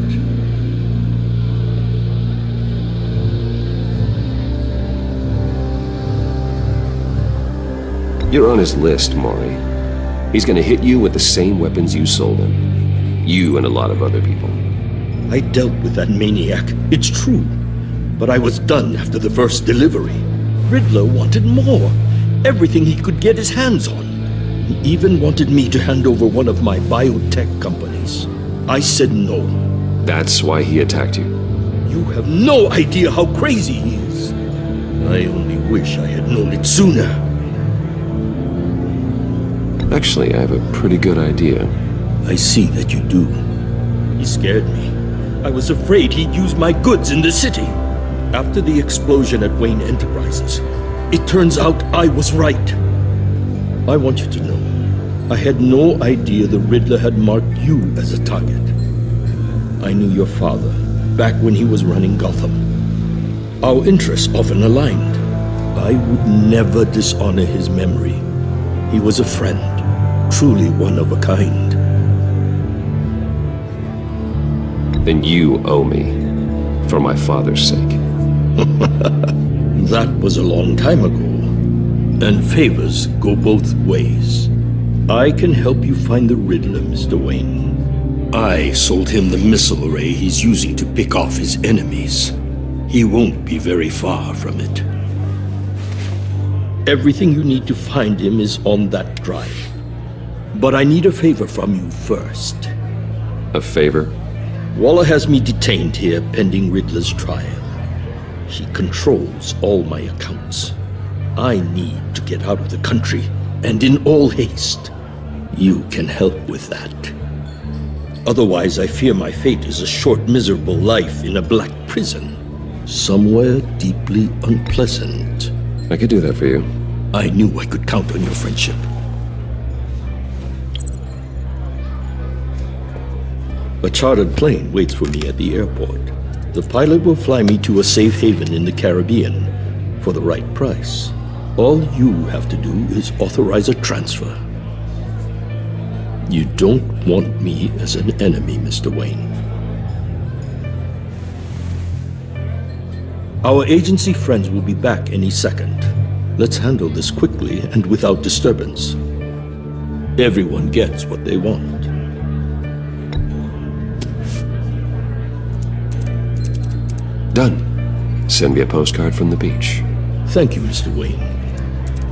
You're on his list, Maury. He's gonna hit you with the same weapons you sold him. You and a lot of other people. I dealt with that maniac, it's true. But I was done after the first delivery. Riddler wanted more. Everything he could get his hands on. He even wanted me to hand over one of my biotech companies. I said no. That's why he attacked you? You have no idea how crazy he is. I only wish I had known it sooner. Actually, I have a pretty good idea. I see that you do. He scared me. I was afraid he'd use my goods in the city. After the explosion at Wayne Enterprises, it turns out I was right. I want you to know, I had no idea the Riddler had marked you as a target. I knew your father back when he was running Gotham. Our interests often aligned. I would never dishonor his memory. He was a friend, truly one of a kind. Then you owe me, for my father's sake. That was a long time ago. And favors go both ways. I can help you find the Riddler, Mr. Wayne. I sold him the missile array he's using to pick off his enemies. He won't be very far from it. Everything you need to find him is on that drive. But I need a favor from you first. A favor? Waller has me detained here pending Riddler's trial. She controls all my accounts. I need to get out of the country, and in all haste. You can help with that. Otherwise, I fear my fate is a short, miserable life in a black prison. Somewhere deeply unpleasant. I could do that for you. I knew I could count on your friendship. A chartered plane waits for me at the airport. The pilot will fly me to a safe haven in the Caribbean for the right price. All you have to do is authorize a transfer. You don't want me as an enemy, Mr. Wayne. Our agency friends will be back any second. Let's handle this quickly and without disturbance. Everyone gets what they want. Done. Send me a postcard from the beach. Thank you, Mr. Wayne.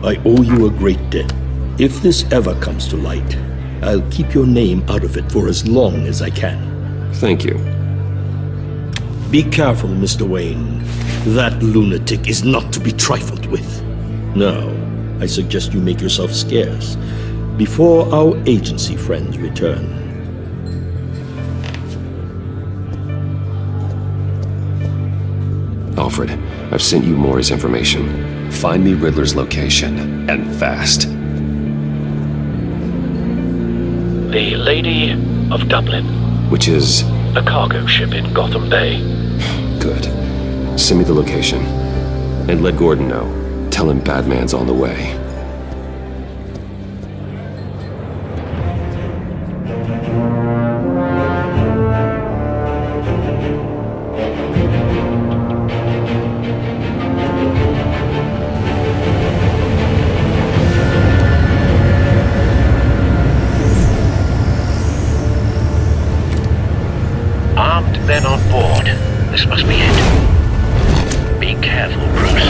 I owe you a great debt. If this ever comes to light, I'll keep your name out of it for as long as I can. Thank you. Be careful, Mr. Wayne. That lunatic is not to be trifled with. Now, I suggest you make yourself scarce before our agency friends return. Alfred, I've sent you Maury's information. Find me Riddler's location, and fast. The Lady of Dublin. Which is? A cargo ship in Gotham Bay. Good. Send me the location. And let Gordon know. Tell him Batman's on the way. Men on board. This must be it. Be careful, Bruce.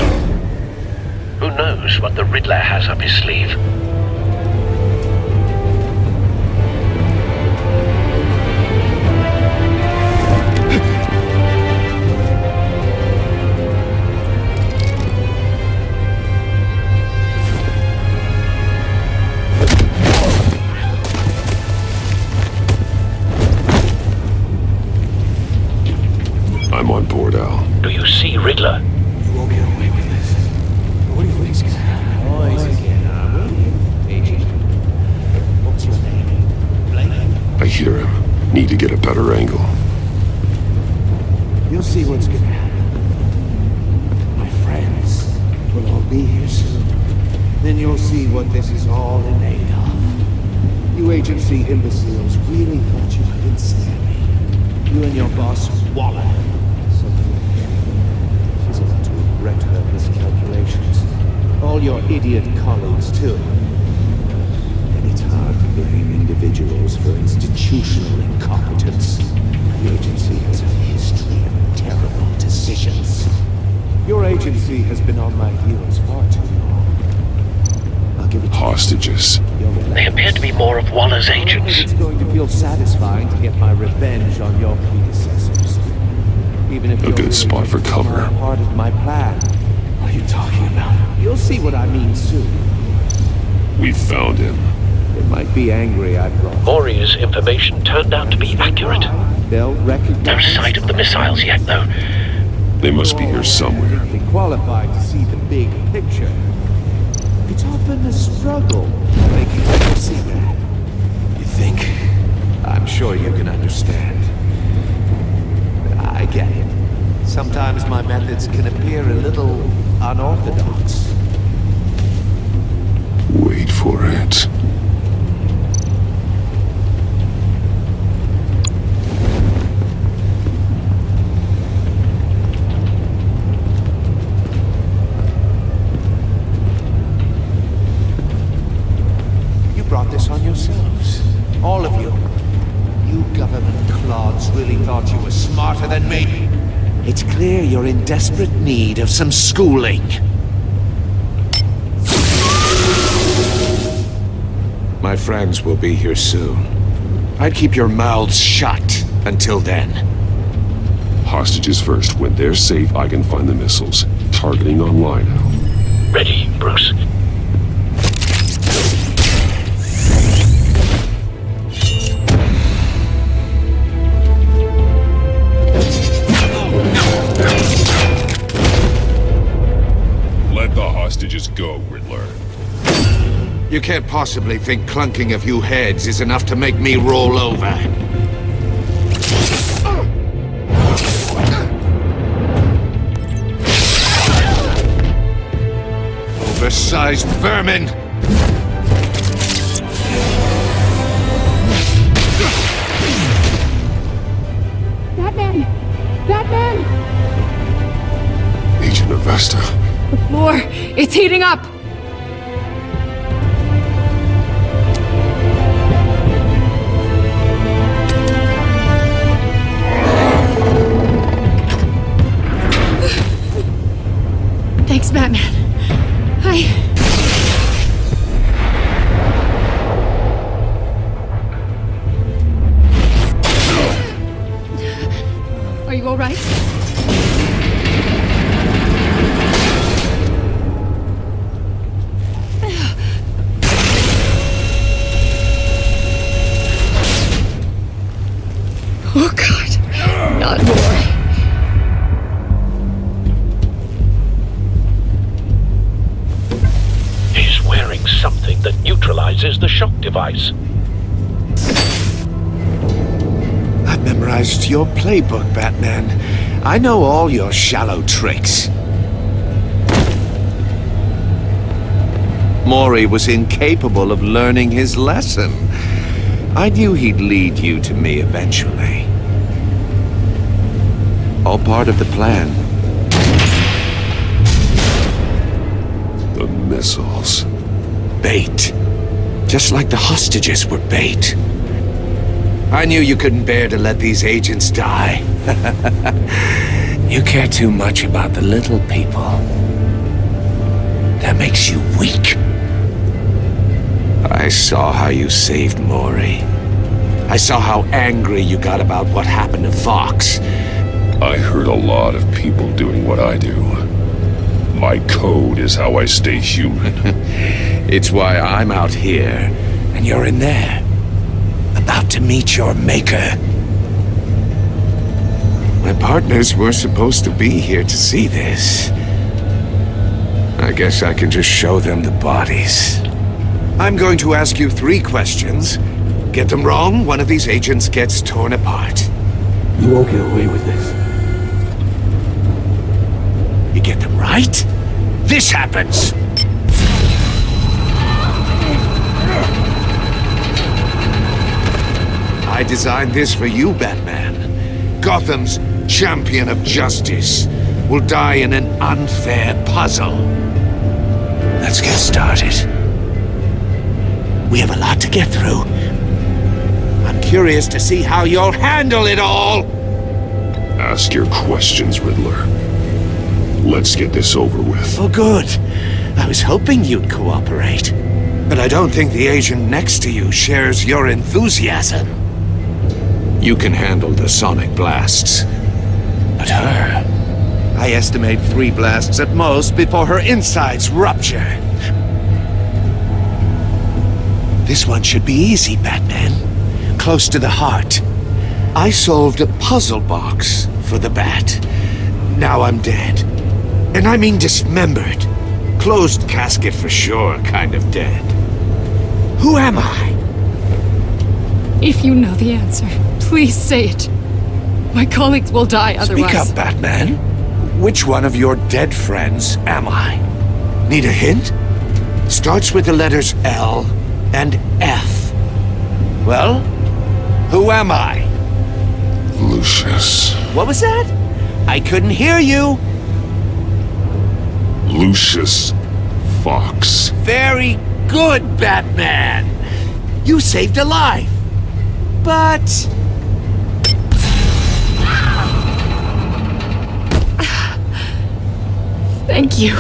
Who knows what the Riddler has up his sleeve? I'm on board, Al. Do you see Riddler? You won't get away with this. What do you think's gonna happen? What's your name? I hear him. Need to get a better angle. You'll see what's gonna happen. My friends will all be here soon. Then you'll see what this is all in aid of. You agency imbeciles really thought you could ensnare me. You and your boss, Waller. She's about to regret her miscalculations. All your idiot colleagues, too. And it's hard to blame individuals for institutional incompetence. The agency has a history of terrible decisions. Your agency has been on my heels far too long. I'll give it to hostages. They appear to be more of Waller's agents. It's going to feel satisfying to get my revenge on your predecessors. Even if A good spot for cover. Part of my plan. What are you talking about? You'll see what I mean soon. We found him. They might be angry I brought. Maury's information turned out to be accurate. They'll recognize. No sight of the missiles yet, though. They must be here somewhere. Qualified to see the big picture. It's often a struggle making people see that. You think? I'm sure you can understand. I get it. Sometimes my methods can appear a little unorthodox. Wait for it. Brought this on yourselves. All of you. You government clods really thought you were smarter than me. It's clear you're in desperate need of some schooling. My friends will be here soon. I'd keep your mouths shut until then. Hostages first. When they're safe, I can find the missiles. Targeting online now. Ready, Bruce. Hostages go, Riddler. You can't possibly think clunking a few heads is enough to make me roll over. Oversized vermin! Batman! Batman! Agent Avesta. The floor! It's heating up! Thanks, Batman. Are you all right? Oh, God. Not more. He's wearing something that neutralizes the shock device. I've memorized your playbook, Batman. I know all your shallow tricks. Maury was incapable of learning his lesson. I knew he'd lead you to me eventually. All part of the plan. The missiles. Bait. Just like the hostages were bait. I knew you couldn't bear to let these agents die. You care too much about the little people. That makes you weak. I saw how you saved Maury. I saw how angry you got about what happened to Fox. I heard a lot of people doing what I do. My code is how I stay human. It's why I'm out here, and you're in there. About to meet your maker. My partners were supposed to be here to see this. I guess I can just show them the bodies. I'm going to ask you 3 questions. Get them wrong, one of these agents gets torn apart. You won't get away with this. You get them right, this happens! I designed this for you, Batman. Gotham's champion of justice will die in an unfair puzzle. Let's get started. We have a lot to get through. I'm curious to see how you'll handle it all! Ask your questions, Riddler. Let's get this over with. Oh, good. I was hoping you'd cooperate. But I don't think the agent next to you shares your enthusiasm. You can handle the sonic blasts. But her... I estimate 3 blasts at most before her insides rupture. This one should be easy, Batman. Close to the heart. I solved a puzzle box for the Bat. Now I'm dead. And I mean dismembered. Closed casket for sure, kind of dead. Who am I? If you know the answer, please say it. My colleagues will die otherwise. Speak up, Batman. Which one of your dead friends am I? Need a hint? Starts with the letters L and F. Well, who am I? Lucius. What was that? I couldn't hear you. Lucius Fox. Very good, Batman. You saved a life. But... Thank you.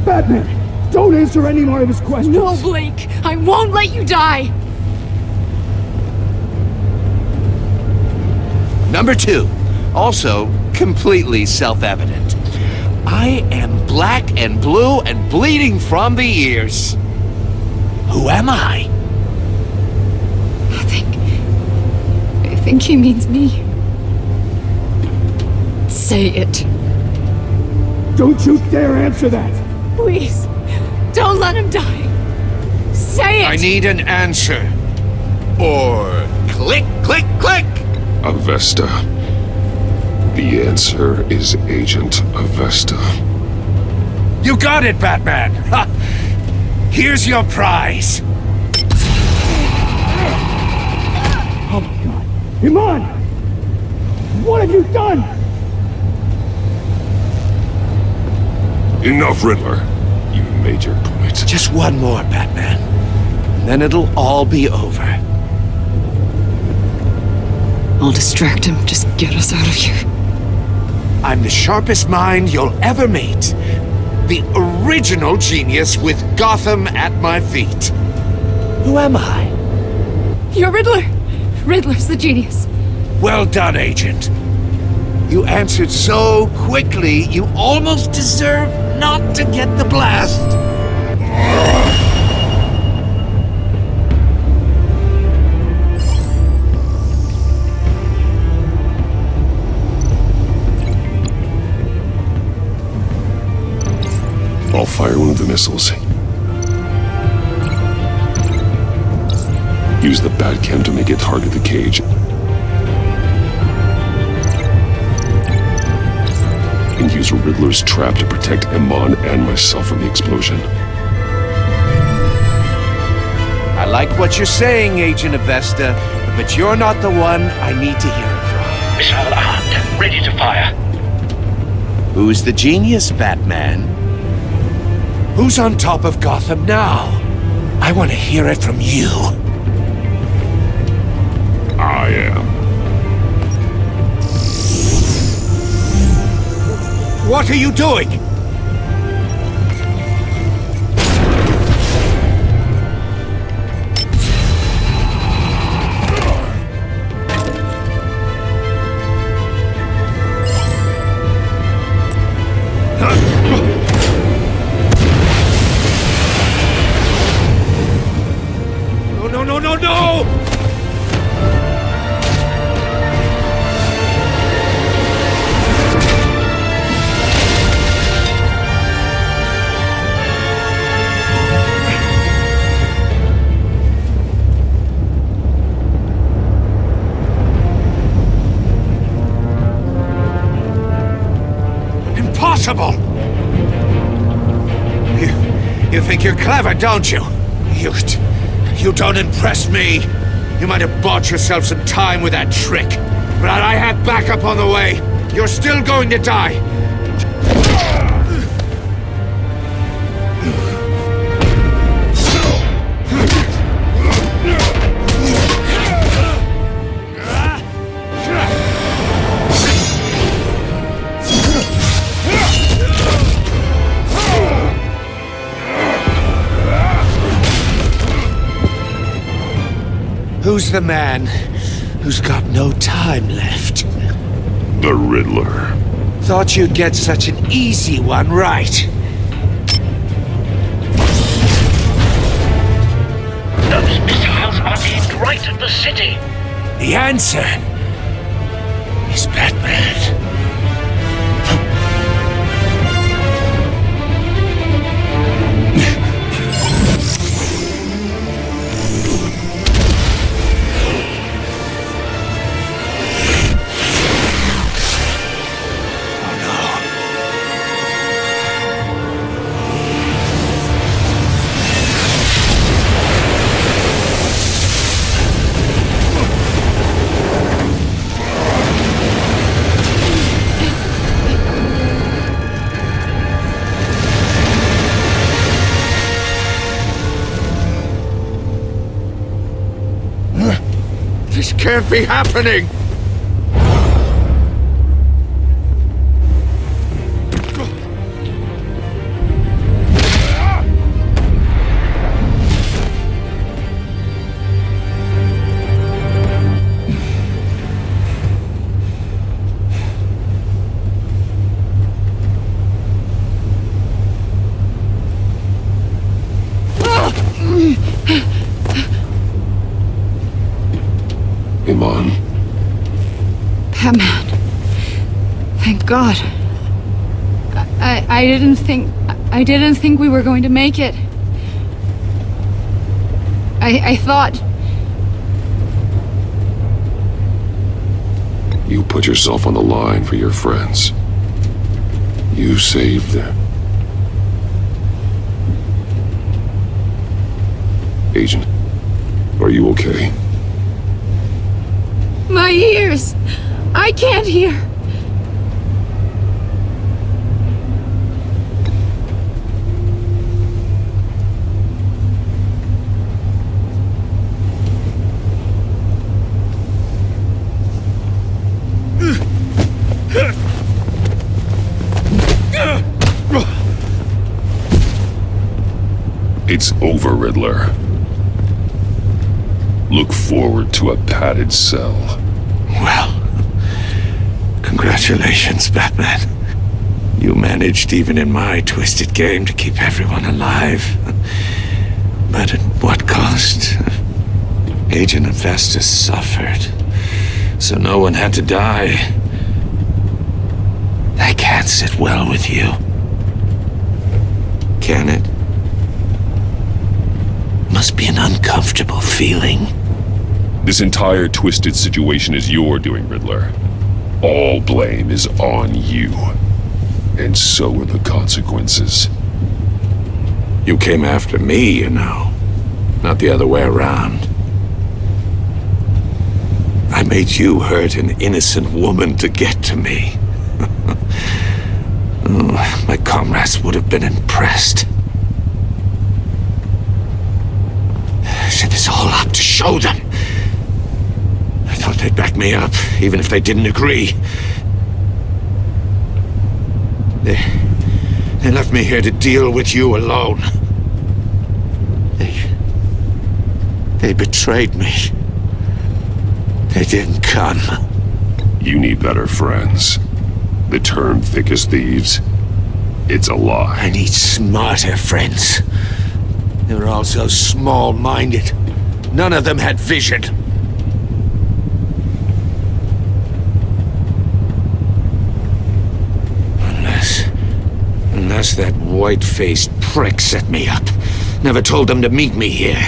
Batman, don't answer any more of his questions. No, Blake. I won't let you die. Number 2. Also completely self-evident. I am black and blue and bleeding from the ears. Who am I? I think he means me. Say it. Don't you dare answer that! Please, don't let him die. Say it! I need an answer. Or click, click, click! Avesta. The answer is Agent Avesta. You got it, Batman! Ha! Here's your prize. Oh my god. Iman! What have you done? Enough, Riddler. You made your point. Just one more, Batman. Then it'll all be over. I'll distract him. Just get us out of here. I'm the sharpest mind you'll ever meet. The original genius with Gotham at my feet. Who am I? You're Riddler. Riddler's the genius. Well done, Agent. You answered so quickly, you almost deserve not to get the blast. I'll fire one of the missiles. Use the Batcam to make it target the cage. And use Riddler's trap to protect Iman and myself from the explosion. I like what you're saying, Agent Avesta, but you're not the one I need to hear it from. Missile armed, ready to fire. Who's the genius, Batman? Who's on top of Gotham now? I want to hear it from you. I am. What are you doing? No! Impossible! You think you're clever, don't you? You don't impress me. You might have bought yourself some time with that trick, but I have backup on the way. You're still going to die. Who's the man who's got no time left? The Riddler. Thought you'd get such an easy one right. Those missiles are aimed right at the city. The answer is Batman. This can't be happening! Iman. Batman. Thank God. I didn't think we were going to make it. I thought... You put yourself on the line for your friends. You saved them. Agent, are you okay? My ears! I can't hear! It's over, Riddler. Look forward to a padded cell. Well, congratulations, Batman. You managed, even in my twisted game, to keep everyone alive. But at what cost? Agent Avesta suffered, so no one had to die. That can't sit well with you. Can it? Must be an uncomfortable feeling. This entire twisted situation is your doing, Riddler. All blame is on you. And so are the consequences. You came after me, you know. Not the other way around. I made you hurt an innocent woman to get to me. Oh, my comrades would have been impressed. I set this all up to show them. I thought they'd back me up, even if they didn't agree. They left me here to deal with you alone. They betrayed me. They didn't come. You need better friends. The term thick as thieves, it's a lie. I need smarter friends. They were all so small-minded. None of them had vision. Unless that white-faced prick set me up. Never told them to meet me here.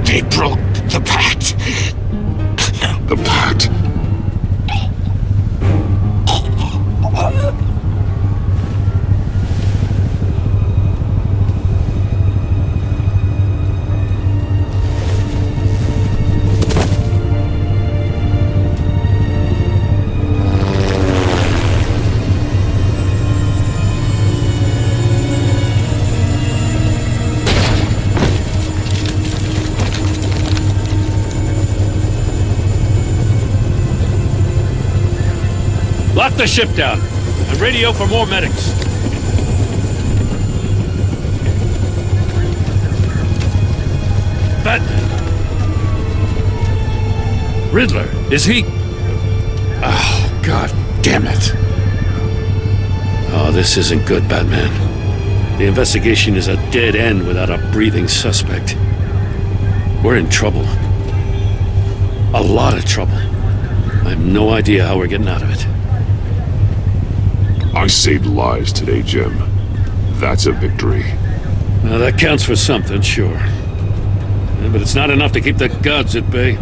They broke the pact. The pact? Lock the ship down and radio for more medics. Batman. Riddler, is he? Oh, God damn it. Oh, this isn't good, Batman. The investigation is a dead end without a breathing suspect. We're in trouble. A lot of trouble. I have no idea how we're getting out of it. I saved lives today, Jim. That's a victory. Now, that counts for something, sure. Yeah, but it's not enough to keep the gods at bay.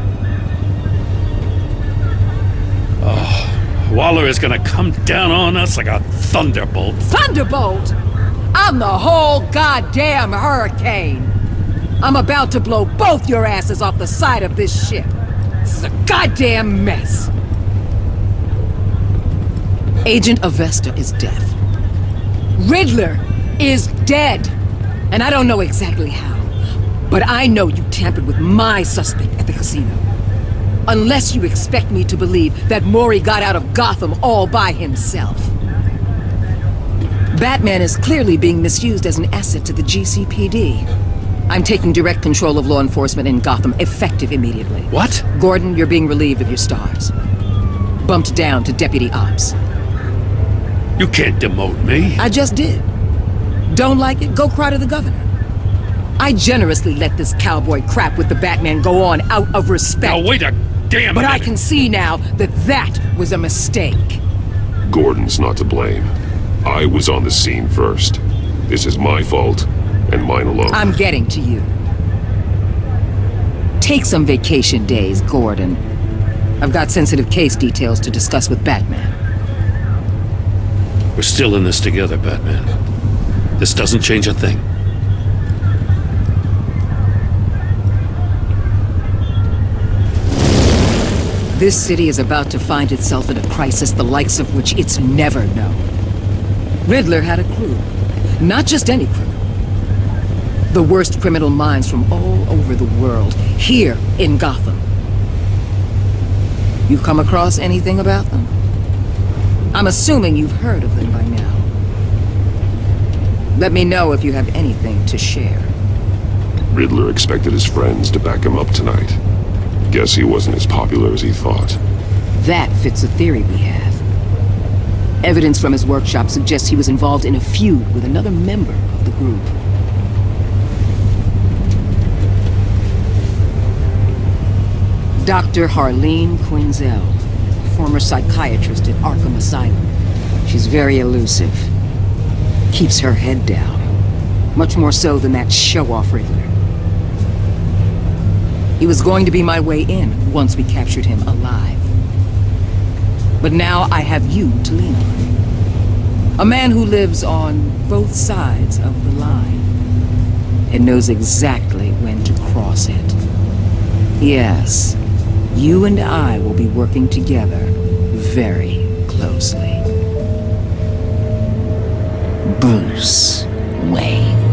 Oh, Waller is gonna come down on us like a thunderbolt. Thunderbolt? I'm the whole goddamn hurricane. I'm about to blow both your asses off the side of this ship. This is a goddamn mess. Agent Avesta is deaf. Riddler is dead. And I don't know exactly how. But I know you tampered with my suspect at the casino. Unless you expect me to believe that Maury got out of Gotham all by himself. Batman is clearly being misused as an asset to the GCPD. I'm taking direct control of law enforcement in Gotham, effective immediately. What? Gordon, you're being relieved of your stars. Bumped down to Deputy Ops. You can't demote me. I just did. Don't like it? Go cry to the governor. I generously let this cowboy crap with the Batman go on out of respect. Now wait a damn But minute. I can see now that that was a mistake. Gordon's not to blame. I was on the scene first. This is my fault, and mine alone. I'm getting to you. Take some vacation days, Gordon. I've got sensitive case details to discuss with Batman. We're still in this together, Batman. This doesn't change a thing. This city is about to find itself in a crisis the likes of which it's never known. Riddler had a crew. Not just any crew. The worst criminal minds from all over the world, here in Gotham. You come across anything about them? I'm assuming you've heard of them by now. Let me know if you have anything to share. Riddler expected his friends to back him up tonight. Guess he wasn't as popular as he thought. That fits a theory we have. Evidence from his workshop suggests he was involved in a feud with another member of the group. Dr. Harleen Quinzel, former psychiatrist at Arkham Asylum. She's very elusive. Keeps her head down. Much more so than that show-off Riddler. He was going to be my way in once we captured him alive. But now I have you to lean on. A man who lives on both sides of the line and knows exactly when to cross it. Yes, you and I will be working together very closely. Bruce Wayne.